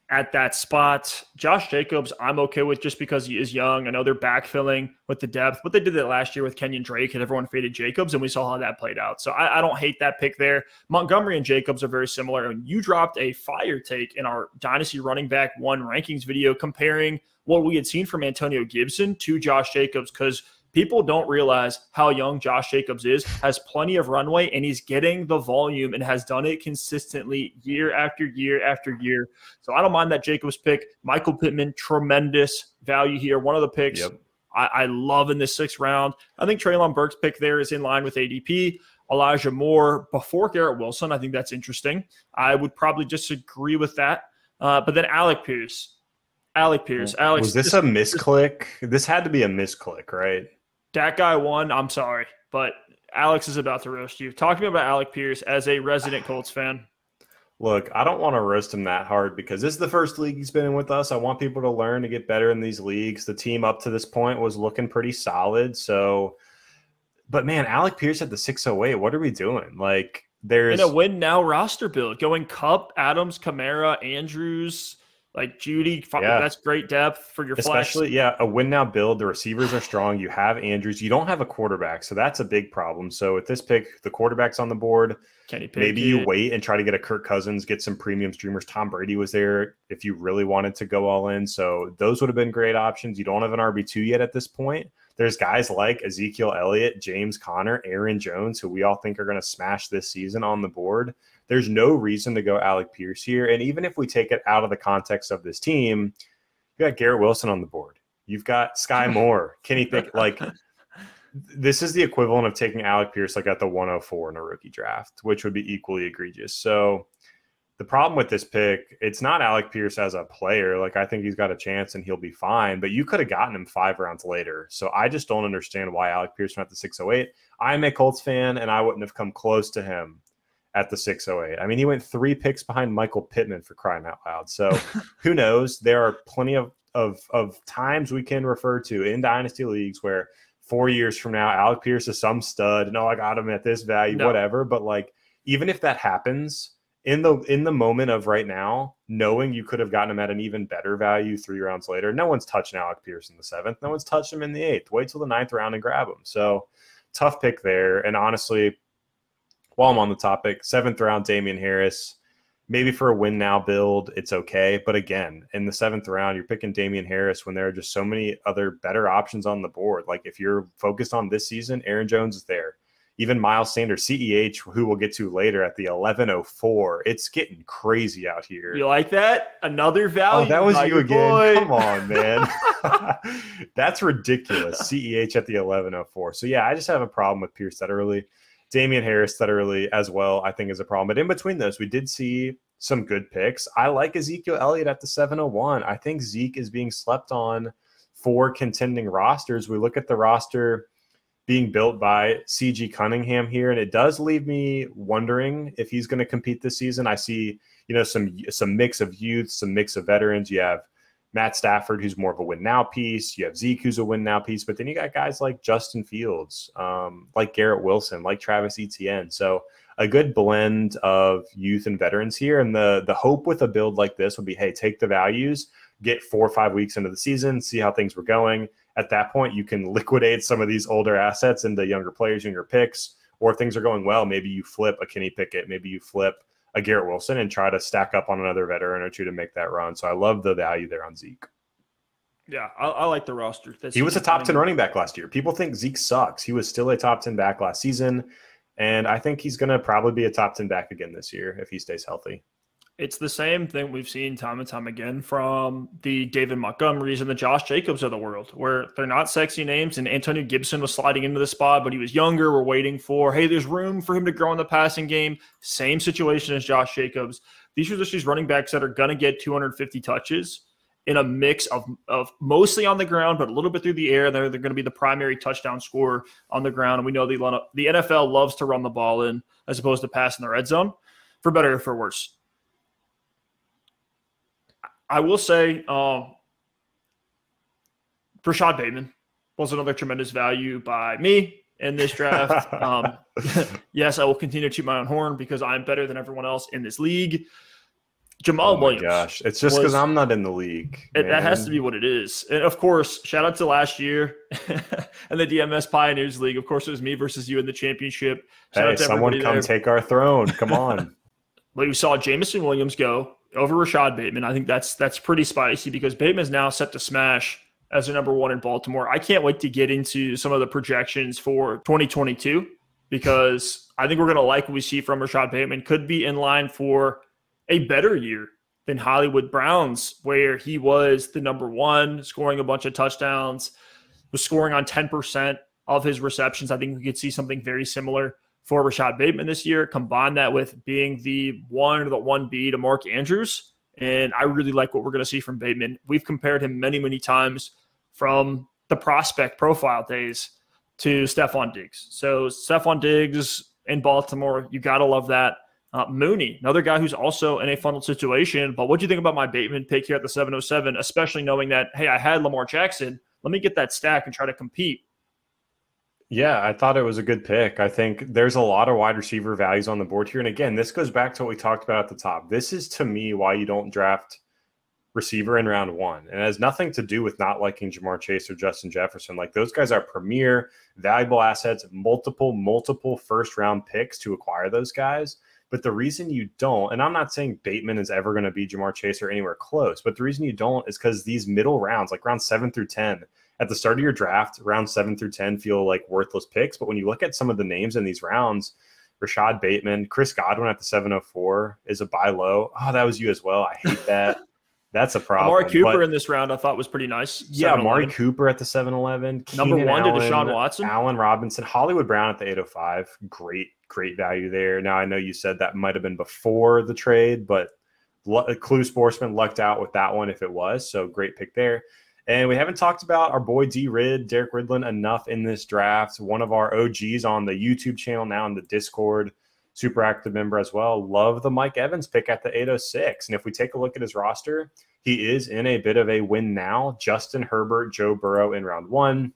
at that spot. Josh Jacobs, I'm okay with just because he is young. I know they're backfilling with the depth, but they did that last year with Kenyon Drake and everyone faded Jacobs, and we saw how that played out. So I don't hate that pick there. Montgomery and Jacobs are very similar, and you dropped a fire take in our Dynasty Running Back 1 rankings video comparing what we had seen from Antonio Gibson to Josh Jacobs, because people don't realize how young Josh Jacobs is, has plenty of runway, and he's getting the volume and has done it consistently year after year after year. So I don't mind that Jacobs pick. Michael Pittman, tremendous value here. One of the picks I love in this 6th round. I think Treylon Burks' pick there is in line with ADP. Elijah Moore before Garrett Wilson. I think that's interesting. I would probably disagree with that. But then Alec Pierce. Alex, was this a misclick? This had to be a misclick, right? That guy won. I'm sorry, but Alex is about to roast you. Talk to me about Alec Pierce as a resident Colts fan. Look, I don't want to roast him that hard because this is the first league he's been in with us. I want people to learn to get better in these leagues. The team up to this point was looking pretty solid. So, but man, Alec Pierce at the 608, what are we doing? Like, there's in a win now roster build going Kupp, Adams, Kamara, Andrews, like Judy, that's great depth for your flex. Especially, a win now build. The receivers are strong. You have Andrews. You don't have a quarterback, so that's a big problem. So with this pick, the quarterback's on the board. Maybe you wait and try to get a Kirk Cousins, get some premium streamers. Tom Brady was there if you really wanted to go all in. So those would have been great options. You don't have an RB2 yet at this point. There's guys like Ezekiel Elliott, James Conner, Aaron Jones, who we all think are going to smash this season on the board. There's no reason to go Alec Pierce here. And even if we take it out of the context of this team, you got Garrett Wilson on the board. You've got Sky Moore, Kenny Pickett. Like, this is the equivalent of taking Alec Pierce like at the 104 in a rookie draft, which would be equally egregious. So the problem with this pick, it's not Alec Pierce as a player. Like, I think he's got a chance and he'll be fine, but you could have gotten him 5 rounds later. So I just don't understand why Alec Pierce went at the 608. I'm a Colts fan, and I wouldn't have come close to him at the 608. I mean, he went 3 picks behind Michael Pittman, for crying out loud. So who knows? There are plenty of times we can refer to in dynasty leagues where 4 years from now, Alec Pierce is some stud. No, I got him at this value, whatever. But like, even if that happens in the moment of right now, knowing you could have gotten him at an even better value 3 rounds later, no one's touching Alec Pierce in the 7th. No one's touched him in the 8th. Wait till the 9th round and grab him. So tough pick there. And honestly, while I'm on the topic, 7th round, Damian Harris, maybe for a win now build, it's okay. But again, in the 7th round, you're picking Damian Harris when there are just so many other better options on the board. Like, if you're focused on this season, Aaron Jones is there. Even Miles Sanders, CEH, who we'll get to later at the 1104. It's getting crazy out here. You like that? Another value. Oh, that was you again. Boy. Come on, man. That's ridiculous. CEH at the 1104. So, yeah, I just have a problem with Pierce that early. Damian Harris that early as well, I think, is a problem. But in between those, we did see some good picks. I like Ezekiel Elliott at the 701. I think Zeke is being slept on for contending rosters. We look at the roster being built by C.G. Cunningham here, and it does leave me wondering if he's going to compete this season. I see, some mix of youth, some mix of veterans. You have Matt Stafford, who's more of a win-now piece. You have Zeke, who's a win-now piece. But then you got guys like Justin Fields, like Garrett Wilson, like Travis Etienne. So a good blend of youth and veterans here. And the hope with a build like this would be, hey, take the values, get 4 or 5 weeks into the season, see how things were going. At that point, you can liquidate some of these older assets into younger players, younger picks. Or if things are going well, maybe you flip a Kenny Pickett, maybe you flip a Garrett Wilson and try to stack up on another veteran or two to make that run. So I love the value there on Zeke. Yeah, I like the roster. He was a top 10 running back last year. People think Zeke sucks. He was still a top 10 back last season. And I think he's going to probably be a top 10 back again this year if he stays healthy. It's the same thing we've seen time and time again from the David Montgomerys and the Josh Jacobs of the world, where they're not sexy names. And Antonio Gibson was sliding into the spot, but he was younger. We're waiting for, hey, there's room for him to grow in the passing game. Same situation as Josh Jacobs. These are just these running backs that are going to get 250 touches in a mix of mostly on the ground, but a little bit through the air. They're going to be the primary touchdown scorer on the ground. And we know the NFL loves to run the ball in as opposed to pass in the red zone, for better or for worse. I will say Rashad Bateman. was another tremendous value by me in this draft. Yes, I will continue to toot my own horn because I'm better than everyone else in this league. Jamal Williams. Gosh, it's just because I'm not in the league. That has to be what it is. And of course, shout out to last year and the DMS Pioneers League. Of course, it was me versus you in the championship. Shout out to someone come take our throne. Come on. But we saw Jamison Williams go over Rashad Bateman. I think that's pretty spicy because Bateman is now set to smash as the number one in Baltimore. I can't wait to get into some of the projections for 2022 because I think we're going to like what we see from Rashad Bateman. Could be in line for a better year than Hollywood Browns, where he was the number one, scoring a bunch of touchdowns, was scoring on 10% of his receptions. I think we could see something very similar for Rashad Bateman this year. Combine that with being the 1 or the 1B to Mark Andrews, and I really like what we're going to see from Bateman. We've compared him many, many times from the prospect profile days to Stephon Diggs. So Stephon Diggs in Baltimore, you got to love that. Mooney, another guy who's also in a funnel situation. But what do you think about my Bateman pick here at the 707, especially knowing that, hey, I had Lamar Jackson. Let me get that stack and try to compete. Yeah, I thought it was a good pick. I think there's a lot of wide receiver values on the board here. And again, this goes back to what we talked about at the top. This is, to me, why you don't draft receiver in round one. And it has nothing to do with not liking Jamar Chase or Justin Jefferson. Like, those guys are premier, valuable assets, multiple first-round picks to acquire those guys. But the reason you don't, and I'm not saying Bateman is ever going to be Jamar Chase or anywhere close, but the reason you don't is because these middle rounds, like round 7 through 10, at the start of your draft, round 7 through 10 feel like worthless picks. But when you look at some of the names in these rounds, Rashad Bateman, Chris Godwin at the 704 is a buy low. Oh, that was you as well. I hate that. That's a problem. Amari Cooper in this round I thought was pretty nice. Yeah, Amari Cooper at the 711. Number one to Deshaun Watson. Allen Robinson. Hollywood Brown at the 805. Great value there. Now, I know you said that might have been before the trade, but Clue Sportsman lucked out with that one if it was. So great pick there. And we haven't talked about our boy Derek Ridlin enough in this draft. One of our OGs on the YouTube channel, now in the Discord, super active member as well. Love the Mike Evans pick at the 806. And if we take a look at his roster, he is in a bit of a win now. Justin Herbert, Joe Burrow in round one.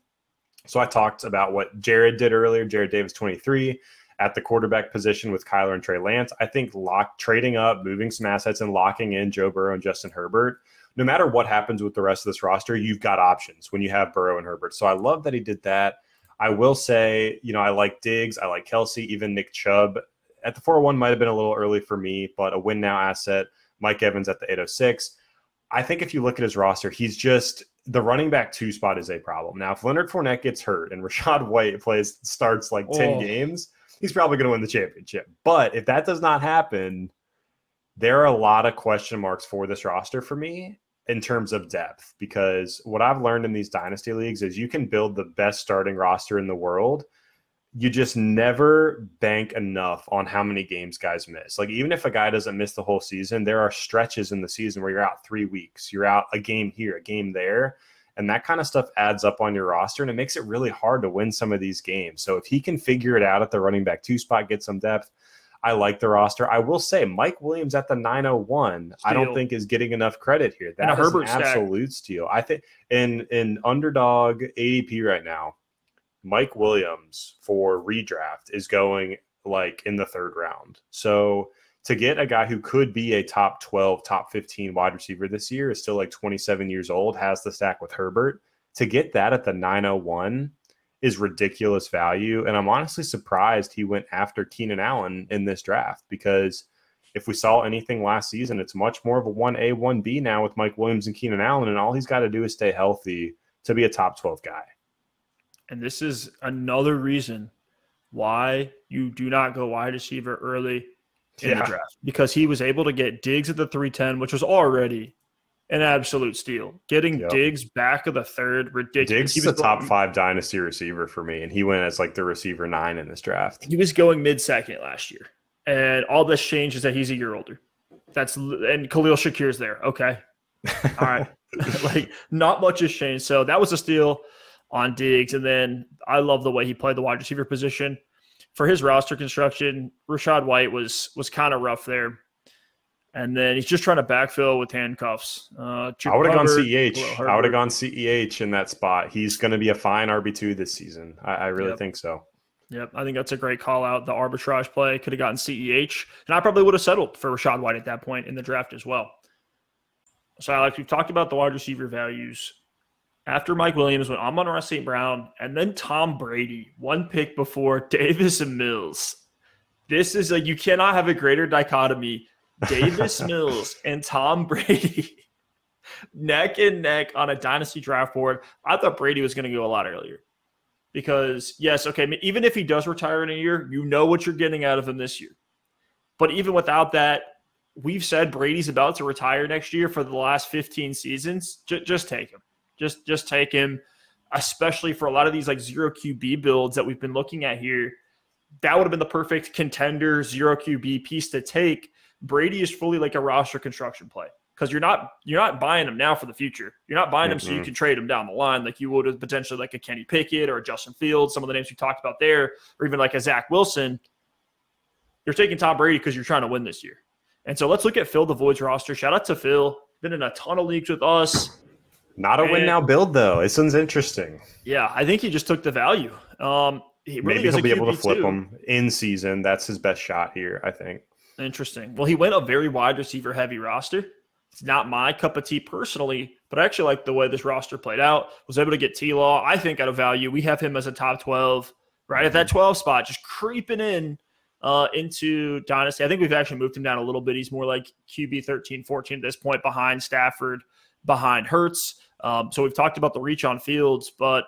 So I talked about what Jared did earlier. Jared Davis, 23, at the quarterback position with Kyler and Trey Lance. I think trading up, moving some assets, and locking in Joe Burrow and Justin Herbert, no matter what happens with the rest of this roster, you've got options when you have Burrow and Herbert. So I love that he did that. I will say, I like Diggs. I like Kelsey, even Nick Chubb. At the 401 might have been a little early for me, but a win now asset. Mike Evans at the 806. I think if you look at his roster, he's just the running back 2 spot is a problem. Now, if Leonard Fournette gets hurt and Rachaad White starts like 10 games, he's probably going to win the championship. But if that does not happen, there are a lot of question marks for this roster for me in terms of depth, because what I've learned in these dynasty leagues is you can build the best starting roster in the world. You just never bank enough on how many games guys miss. Like, even if a guy doesn't miss the whole season, there are stretches in the season where you're out 3 weeks, you're out a game here, a game there. And that kind of stuff adds up on your roster, and it makes it really hard to win some of these games. So if he can figure it out at the running back 2 spot, get some depth, I like the roster. I will say Mike Williams at the 901, I don't think is getting enough credit here. That is an absolute steal. I think in underdog ADP right now, Mike Williams for redraft is going like in the 3rd round. So to get a guy who could be a top 12, top 15 wide receiver this year, is still like 27 years old, has the stack with Herbert. To get that at the 901 is ridiculous value. And I'm honestly surprised he went after Keenan Allen in this draft, because if we saw anything last season, it's much more of a 1A, 1B now with Mike Williams and Keenan Allen, and all he's got to do is stay healthy to be a top 12 guy. And this is another reason why you do not go wide receiver early in the draft, because he was able to get Diggs at the 310, which was already an absolute steal. Getting Diggs back of the 3rd, ridiculous. Diggs is a top 5 dynasty receiver for me, and he went as like the receiver 9 in this draft. He was going mid-second last year, and all this change is that he's a year older. And Khalil Shakir's there. Okay. All right. Like, not much has changed. So that was a steal on Diggs. And then I love the way he played the wide receiver position. For his roster construction, Rachaad White was kind of rough there. And then he's just trying to backfill with handcuffs. I would have gone CEH. I would have gone CEH in that spot. He's going to be a fine RB2 this season. I really think so. Yep, I think that's a great call out. The arbitrage play could have gotten CEH. And I probably would have settled for Rachaad White at that point in the draft as well. So, Alex, we've talked about the wide receiver values. After Mike Williams went Amon-Ra St. Brown, and then Tom Brady, one pick before Davis and Mills. This is you cannot have a greater dichotomy. Davis Mills and Tom Brady neck and neck on a dynasty draft board. I thought Brady was going to go a lot earlier because, yes, okay, even if he does retire in a year, you know what you're getting out of him this year. But even without that, we've said Brady's about to retire next year for the last 15 seasons. Just take him. Just take him, especially for a lot of these zero QB builds that we've been looking at here. That would have been the perfect contender zero QB piece to take. Brady is fully a roster construction play because you're not buying him now for the future. You're not buying him so you can trade him down the line like you would with potentially a Kenny Pickett or a Justin Fields, some of the names we talked about there, or even a Zach Wilson. You're taking Tom Brady because you're trying to win this year. And so let's look at Phil DeVoy's roster. Shout out to Phil. Been in a ton of leagues with us. Not a win now build though. This one's interesting. Yeah, I think he just took the value. Maybe he'll be able to flip him in season. That's his best shot here, I think. Interesting. Well, he went a very wide receiver heavy roster. It's not my cup of tea personally, but I actually like the way this roster played out. Was able to get T-Law, I think, at a value. We have him as a top 12, right at that 12 spot, just creeping in into Dynasty. I think we've actually moved him down a little bit. He's more like QB 13, 14 at this point, behind Stafford, behind Hurts. So we've talked about the reach on Fields, but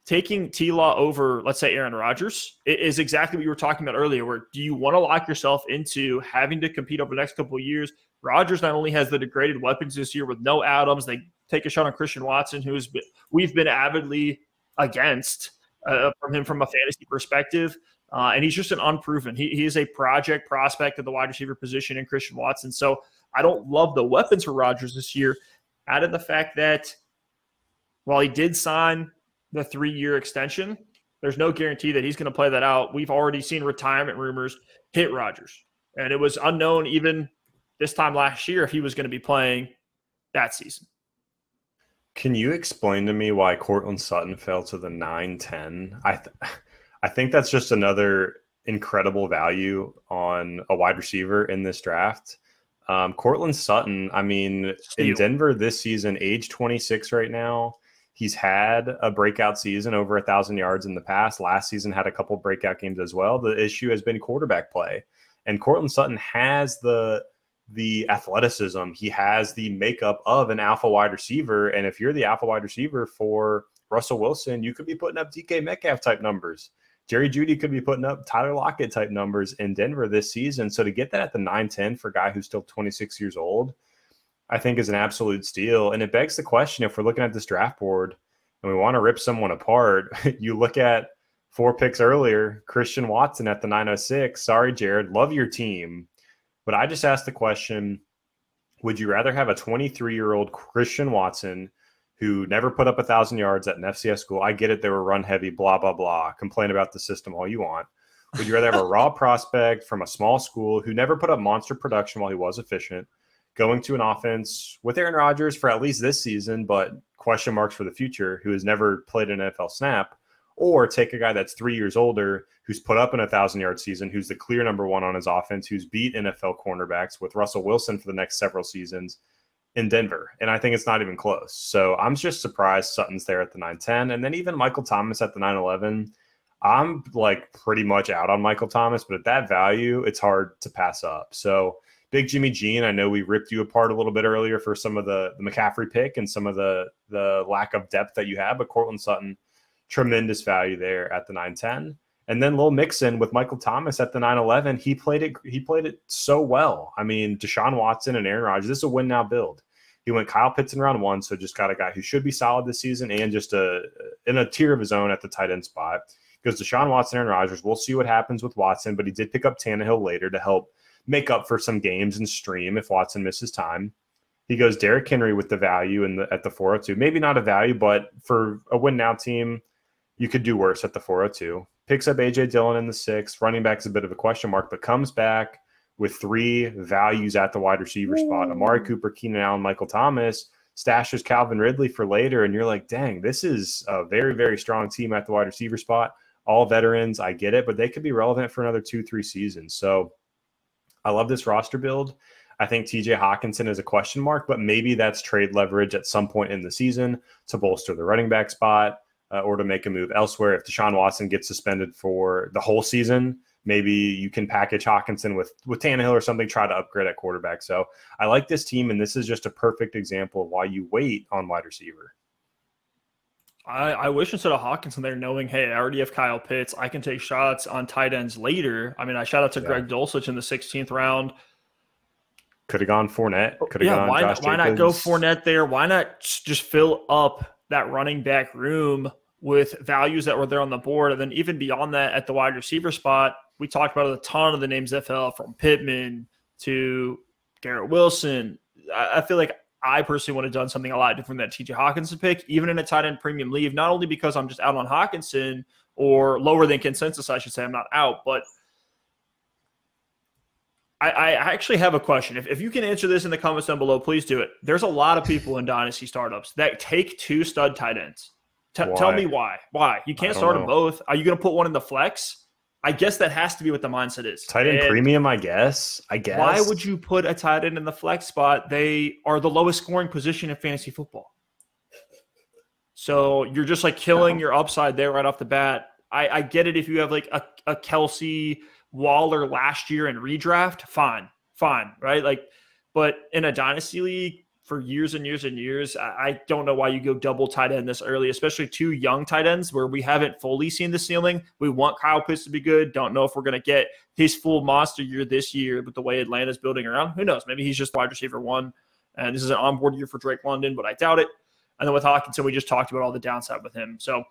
taking T-Law over, let's say, Aaron Rodgers is exactly what you were talking about earlier, where do you want to lock yourself into having to compete over the next couple of years? Rodgers not only has the degraded weapons this year with no Adams, they take a shot on Christian Watson, we've been avidly against from a fantasy perspective, and he's just an unproven. He is a project prospect at the wide receiver position in Christian Watson. So I don't love the weapons for Rodgers this year, out of the fact that while he did sign the 3-year extension, there's no guarantee that he's going to play that out. We've already seen retirement rumors hit Rodgers, and it was unknown even this time last year if he was going to be playing that season. Can you explain to me why Courtland Sutton fell to the 9-10? I think that's just another incredible value on a wide receiver in this draft. Courtland Sutton, in Denver this season, age 26 right now. He's had a breakout season, over 1,000 yards in the past. Last season had a couple breakout games as well. The issue has been quarterback play. And Courtland Sutton has the athleticism. He has the makeup of an alpha wide receiver. And if you're the alpha wide receiver for Russell Wilson, you could be putting up DK Metcalf type numbers. Jerry Jeudy could be putting up Tyler Lockett type numbers in Denver this season. So to get that at the 9-10 for a guy who's still 26 years old, I think is an absolute steal. And it begs the question, if we're looking at this draft board and we want to rip someone apart, you look at 4 picks earlier, Christian Watson at the 906. Sorry, Jared, love your team. But I just asked the question, would you rather have a 23-year-old Christian Watson who never put up 1,000 yards at an FCS school? I get it, they were run heavy, blah, blah, blah. Complain about the system all you want. Would you rather have a raw prospect from a small school who never put up monster production while he was efficient, going to an offense with Aaron Rodgers for at least this season, but question marks for the future, who has never played an NFL snap, or take a guy that's 3 years older, who's put up an 1,000-yard season, who's the clear number one on his offense, who's beat NFL cornerbacks with Russell Wilson for the next several seasons in Denver? And I think it's not even close. So I'm just surprised Sutton's there at the 9-10. And then even Michael Thomas at the 9-11. I'm pretty much out on Michael Thomas, but at that value, it's hard to pass up. So Big Jimmy Jean, I know we ripped you apart a little bit earlier for some of the McCaffrey pick and some of the lack of depth that you have, but Courtland Sutton, tremendous value there at the 9-10. And then Lil Mixon with Michael Thomas at the 9-11, he played it so well. Deshaun Watson and Aaron Rodgers, this is a win now build. He went Kyle Pitts in round 1, so just got a guy who should be solid this season and just in a tier of his own at the tight end spot. Goes Deshaun Watson, Aaron Rodgers. We'll see what happens with Watson, but he did pick up Tannehill later to help make up for some games and stream if Watson misses time. He goes Derrick Henry with the value at the 402. Maybe not a value, but for a win now team, you could do worse at the 402. Picks up A.J. Dillon in the 6th. Running back's a bit of a question mark, but comes back with 3 values at the wide receiver spot. Amari Cooper, Keenan Allen, Michael Thomas, stashes Calvin Ridley for later, and you're like, dang, this is a very, very strong team at the wide receiver spot. All veterans, I get it, but they could be relevant for another 2-3 seasons. So I love this roster build. I think TJ Hawkinson is a question mark, but maybe that's trade leverage at some point in the season to bolster the running back spot or to make a move elsewhere. If Deshaun Watson gets suspended for the whole season, maybe you can package Hawkinson with Tannehill or something, try to upgrade at quarterback. So I like this team, and this is just a perfect example of why you wait on wide receiver. I wish instead of Hawkinson there knowing, hey, I already have Kyle Pitts. I can take shots on tight ends later. I mean, I shout out to Greg Dulcich in the 16th round. Could have gone Fournette. Could have gone Josh Jacobs. Why not go Fournette there? Why not just fill up that running back room with values that were there on the board? And then even beyond that, at the wide receiver spot, we talked about a ton of the names that fell, from Pittman to Garrett Wilson. I feel like I personally would have done something a lot different than that TJ Hawkinson pick, even in a tight end premium league, not only because I'm just out on Hawkinson, or lower than consensus, I should say. I'm not out, but I actually have a question. If you can answer this in the comments down below, please do it. There's a lot of people in Dynasty startups that take 2 stud tight ends. Tell me why. Why? You can't start them both. Are you going to put one in the flex? I guess that has to be what the mindset is. Tight end premium, I guess. Why would you put a tight end in the flex spot? They are the lowest scoring position in fantasy football. So you're just like killing your upside there right off the bat. I get it if you have like a Kelsey Waller last year in redraft, fine, right? Like, but in a dynasty league for years and years and years, I don't know why you go double tight end this early, especially 2 young tight ends where we haven't fully seen the ceiling. We want Kyle Pitts to be good. Don't know if we're going to get his full monster year this year with the way Atlanta's building around. Who knows? Maybe he's just wide receiver 1, and this is an onboard year for Drake London, but I doubt it. And then with Hawkinson, we just talked about all the downside with him. So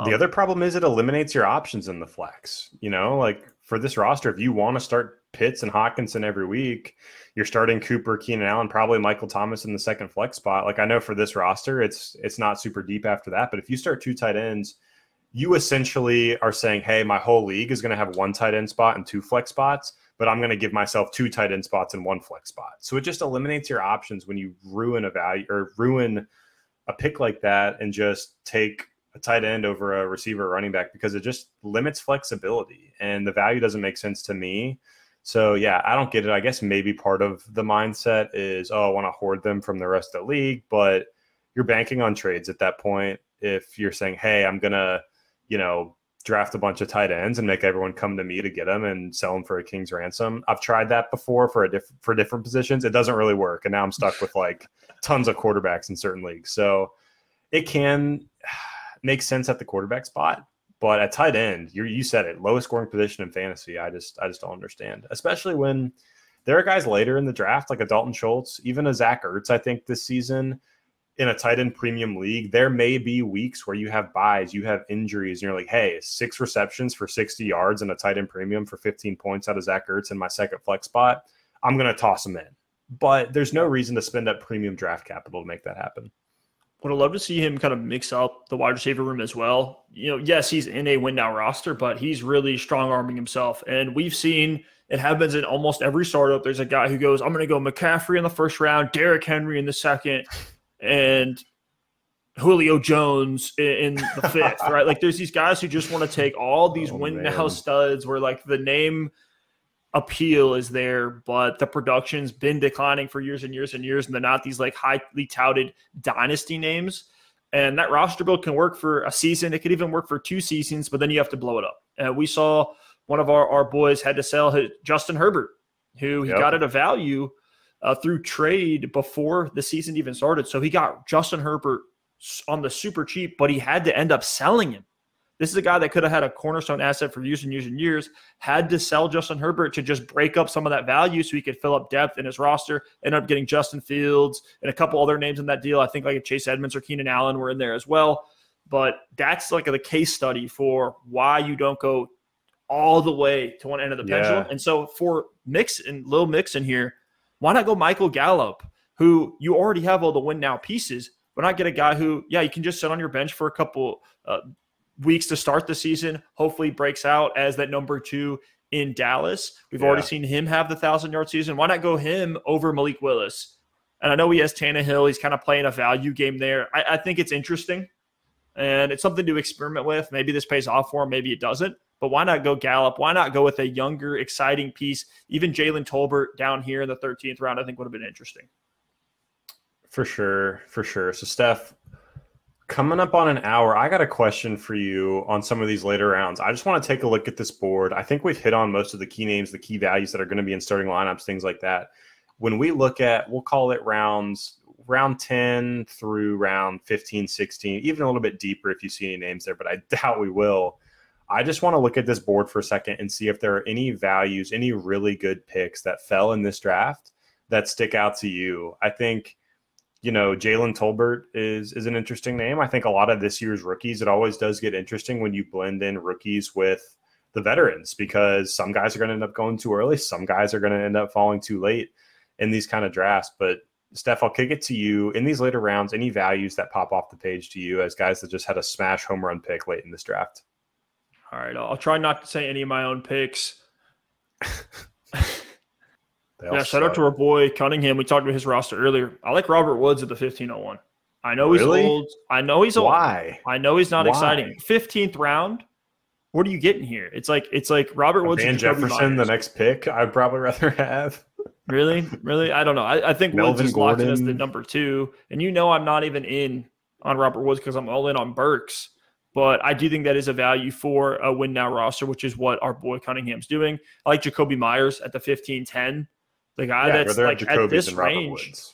the other problem is it eliminates your options in the flex. You know, like for this roster, if you want to start Pitts and Hawkinson every week, you're starting Cooper, Keenan Allen, probably Michael Thomas in the second flex spot. Like I know for this roster, it's not super deep after that. But if you start 2 tight ends, you essentially are saying, hey, my whole league is going to have 1 tight end spot and 2 flex spots, but I'm going to give myself 2 tight end spots and 1 flex spot. So it just eliminates your options when you ruin a value or ruin a pick like that and just take a tight end over a receiver or running back, because it just limits flexibility and the value doesn't make sense to me. So yeah, I don't get it. I guess maybe part of the mindset is, I want to hoard them from the rest of the league, but you're banking on trades at that point. If you're saying, hey, I'm going to, draft a bunch of tight ends and make everyone come to me to get them and sell them for a king's ransom. I've tried that before for different positions. It doesn't really work. And now I'm stuck with like tons of quarterbacks in certain leagues. So it can make sense at the quarterback spot, but at tight end, you said it, lowest scoring position in fantasy. I just don't understand, especially when there are guys later in the draft, like a Dalton Schultz, even a Zach Ertz. I think this season in a tight end premium league, there may be weeks where you have buys, you have injuries, and you're like, hey, 6 receptions for 60 yards and a tight end premium for 15 points out of Zach Ertz in my second flex spot. I'm going to toss him in, but there's no reason to spend up premium draft capital to make that happen. Would have loved to see him kind of mix up the wide receiver room as well. Yes, he's in a win now roster, but he's really strong arming himself. And we've seen it happens in almost every startup. There's a guy who goes, I'm going to go McCaffrey in the first round, Derrick Henry in the second, and Julio Jones in the fifth, right? Like there's these guys who just want to take all these win now studs where like the name appeal is there, but the production's been declining for years and years and years, and they're not these like highly touted dynasty names. And that roster build can work for a season. It could even work for 2 seasons, but then you have to blow it up. And we saw one of our boys had to sell Justin Herbert, who he got at a value through trade before the season even started. So he got Justin Herbert on the super cheap, but he had to end up selling him. This is a guy that could have had a cornerstone asset for years and years and years, had to sell Justin Herbert to just break up some of that value so he could fill up depth in his roster, end up getting Justin Fields and a couple other names in that deal. I think like Chase Edmonds or Keenan Allen were in there as well. But that's like the case study for why you don't go all the way to one end of the pendulum. And so for Lil Mixon here, why not go Michael Gallup, who you already have all the win now pieces, but not get a guy who, you can just sit on your bench for a couple weeks to start the season, hopefully breaks out as that number 2 in Dallas. We've already seen him have the 1,000-yard season. Why not go him over Malik Willis? And I know he has Tannehill. He's kind of playing a value game there. I think it's interesting, and it's something to experiment with. Maybe this pays off for him. Maybe it doesn't. But why not go Gallup? Why not go with a younger, exciting piece? Even Jalen Tolbert down here in the 13th round, I think would have been interesting. For sure. So, Steph, coming up on an hour, I got a question for you on some of these later rounds. I just want to take a look at this board. I think we've hit on most of the key names, the key values that are going to be in starting lineups, things like that. When we look at, we'll call it round 10 through round 15, 16, even a little bit deeper if you see any names there, but I doubt we will. I just want to look at this board for a second and see if there are any values, any really good picks that fell in this draft that stick out to you. I think, Jalen Tolbert is an interesting name. I think a lot of this year's rookies, it always does get interesting when you blend in rookies with the veterans, because some guys are going to end up going too early. Some guys are going to end up falling too late in these kind of drafts. But Steph, I'll kick it to you. In these later rounds, any values that pop off the page to you as guys that just had a smash home run pick late in this draft? All right, I'll try not to say any of my own picks. Shout out to our boy Cunningham. We talked about his roster earlier. I like Robert Woods at the 1501. I know he's old. I know he's old. Why? I know he's not exciting. 15th round. What are you getting here? It's like Robert Woods and Jefferson, the next pick. I'd probably rather have. Really? I don't know. I think Woods is locked in as the number 2. And I'm not even in on Robert Woods because I'm all in on Burks. But I do think that is a value for a win now roster, which is what our boy Cunningham's doing. I like Jacoby Myers at the 15-10. The guy that's like at this range,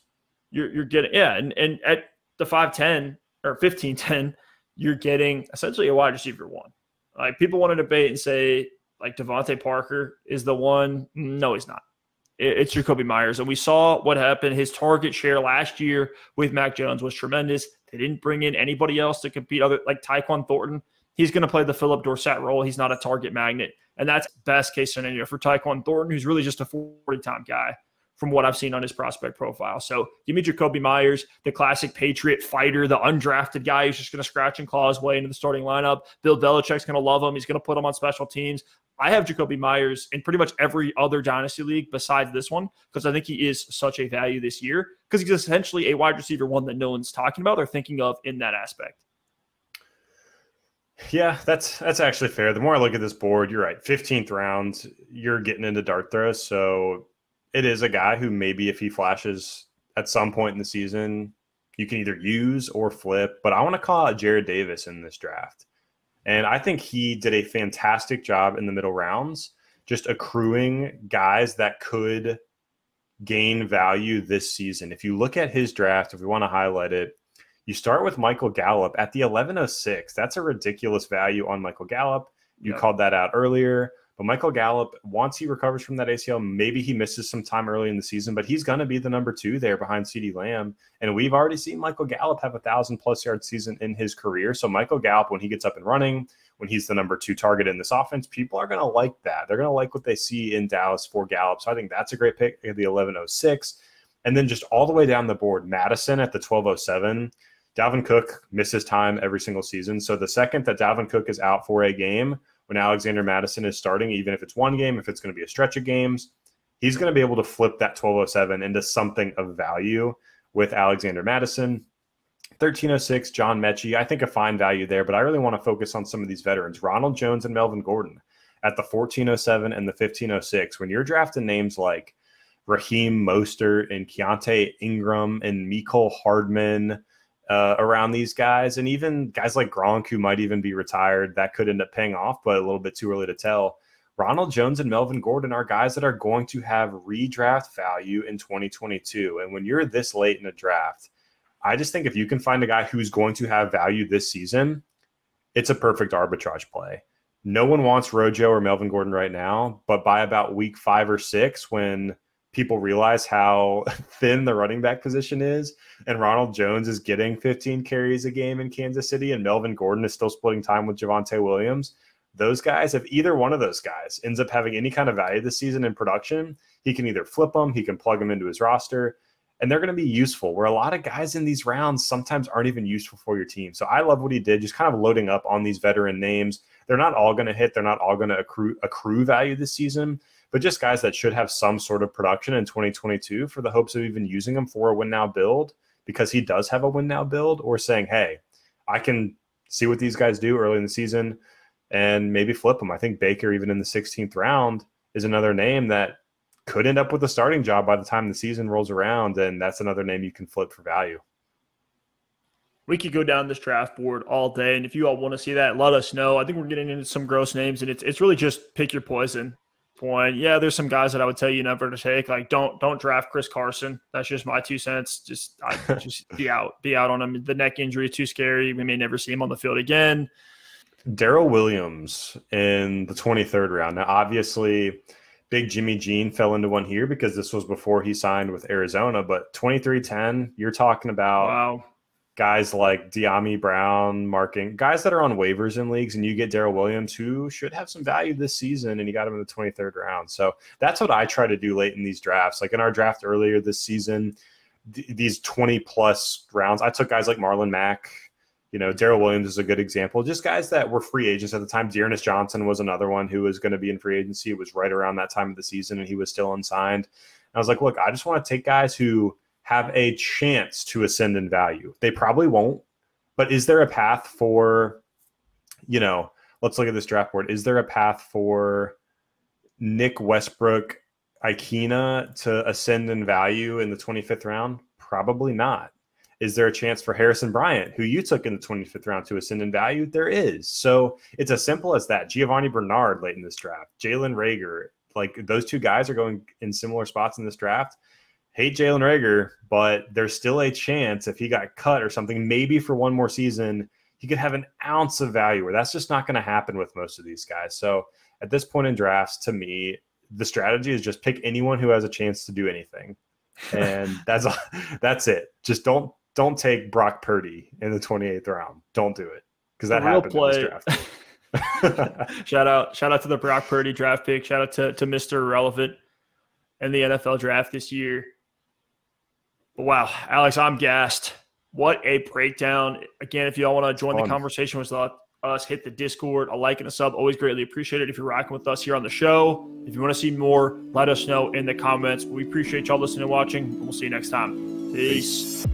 you're getting, and at the 5-10 or 15-10, you're getting essentially a wide receiver 1. Like, people want to debate and say like Devontae Parker is the one. No, he's not. It's Jacoby Myers. And we saw what happened. His target share last year with Mac Jones was tremendous. They didn't bring in anybody else to compete, other like Tyquan Thornton. He's going to play the Phillip Dorsett role. He's not a target magnet. And that's best case scenario for Tyquan Thornton, who's really just a 40-time guy from what I've seen on his prospect profile. So give me Jacoby Myers, the classic Patriot fighter, the undrafted guy who's just going to scratch and claw his way into the starting lineup. Bill Belichick's going to love him. He's going to put him on special teams. I have Jacoby Myers in pretty much every other dynasty league besides this one because I think he is such a value this year because he's essentially a wide receiver 1 that no one's talking about or thinking of in that aspect. Yeah, that's actually fair. The more I look at this board, you're right. 15th round, you're getting into dart throws. So it is a guy who maybe if he flashes at some point in the season, you can either use or flip. But I want to call out Jared Davis in this draft. And I think he did a fantastic job in the middle rounds, just accruing guys that could gain value this season. If you look at his draft, if we want to highlight it, you start with Michael Gallup at the 1106. That's a ridiculous value on Michael Gallup. You called that out earlier. But Michael Gallup, once he recovers from that ACL, maybe he misses some time early in the season, but he's going to be the number 2 there behind CeeDee Lamb. And we've already seen Michael Gallup have 1,000+ yard season in his career. So Michael Gallup, when he gets up and running, when he's the number 2 target in this offense, people are going to like that. They're going to like what they see in Dallas for Gallup. So I think that's a great pick at the 1106. And then just all the way down the board, Madison at the 1207. Dalvin Cook misses time every single season. So the second that Dalvin Cook is out for a game, when Alexander Mattison is starting, even if it's one game, if it's going to be a stretch of games, he's going to be able to flip that 1207 into something of value with Alexander Mattison. 1306, John Mechie. I think a fine value there, but I really want to focus on some of these veterans. Ronald Jones and Melvin Gordon at the 1407 and the 1506. When you're drafting names like Raheem Mostert and Keontae Ingram and Mecole Hardman, around these guys, and even guys like Gronk, who might even be retired, that could end up paying off, but a little bit too early to tell. Ronald Jones and Melvin Gordon are guys that are going to have redraft value in 2022. And when you're this late in a draft, I just think if you can find a guy who's going to have value this season, it's a perfect arbitrage play. No one wants Rojo or Melvin Gordon right now, but by about week 5 or 6, when people realize how thin the running back position is, and Ronald Jones is getting 15 carries a game in Kansas City, and Melvin Gordon is still splitting time with Javonte Williams, those guys, if either one of those guys ends up having any kind of value this season in production, he can either flip them, he can plug them into his roster. and they're going to be useful, where a lot of guys in these rounds sometimes aren't even useful for your team. So I love what he did, just kind of loading up on these veteran names. They're not all going to hit. They're not all going to accrue value this season, but just guys that should have some sort of production in 2022 for the hopes of even using them for a win now build, because he does have a win now build, or saying, hey, I can see what these guys do early in the season and maybe flip them. I think Baker, even in the 16th round, is another name that could end up with a starting job by the time the season rolls around, and that's another name you can flip for value. We could go down this draft board all day, and if you all want to see that, let us know. I think we're getting into some gross names, and it's really just pick your poison point. Yeah, there's some guys that I would tell you never to take. Like, don't draft Chris Carson. That's just my 2 cents. Just be out on him. The neck injury is too scary. We may never see him on the field again. Darrell Williams in the 23rd round. Now, obviously, big Jimmy Jean fell into one here because this was before he signed with Arizona. But 23-10, you're talking about guys like De'Ami Brown, marking guys that are on waivers in leagues, and you get Darrell Williams, who should have some value this season, and you got him in the 23rd round. So that's what I try to do late in these drafts. Like in our draft earlier this season, these 20-plus rounds, I took guys like Marlon Mack. You know, Darrell Williams is a good example. Just guys that were free agents at the time. Dearness Johnson was another one who was going to be in free agency. It was right around that time of the season, and he was still unsigned. And I was like, look, I just want to take guys who have a chance to ascend in value. They probably won't, but is there a path for, let's look at this draft board. Is there a path for Nick Westbrook, Ikena to ascend in value in the 25th round? Probably not. Is there a chance for Harrison Bryant, who you took in the 25th round, to ascend in value? There is. So it's as simple as that. Giovanni Bernard late in this draft, Jalen Reagor, like those 2 guys are going in similar spots in this draft. Hate Jalen Reagor, but there's still a chance if he got cut or something, maybe for one more season, he could have an ounce of value, where that's just not going to happen with most of these guys. So at this point in drafts, to me, the strategy is just pick anyone who has a chance to do anything. And that's it. Just don't take Brock Purdy in the 28th round. Don't do it, because that happened in this draft. Shout out to the Brock Purdy draft pick. Shout out to Mr. Irrelevant in the NFL draft this year. Wow, Alex, I'm gassed. What a breakdown. Again, if you all want to join the conversation with us, hit the Discord. A like and a sub. Always greatly appreciated if you're rocking with us here on the show. If you want to see more, let us know in the comments. We appreciate y'all listening and watching, and we'll see you next time. Peace.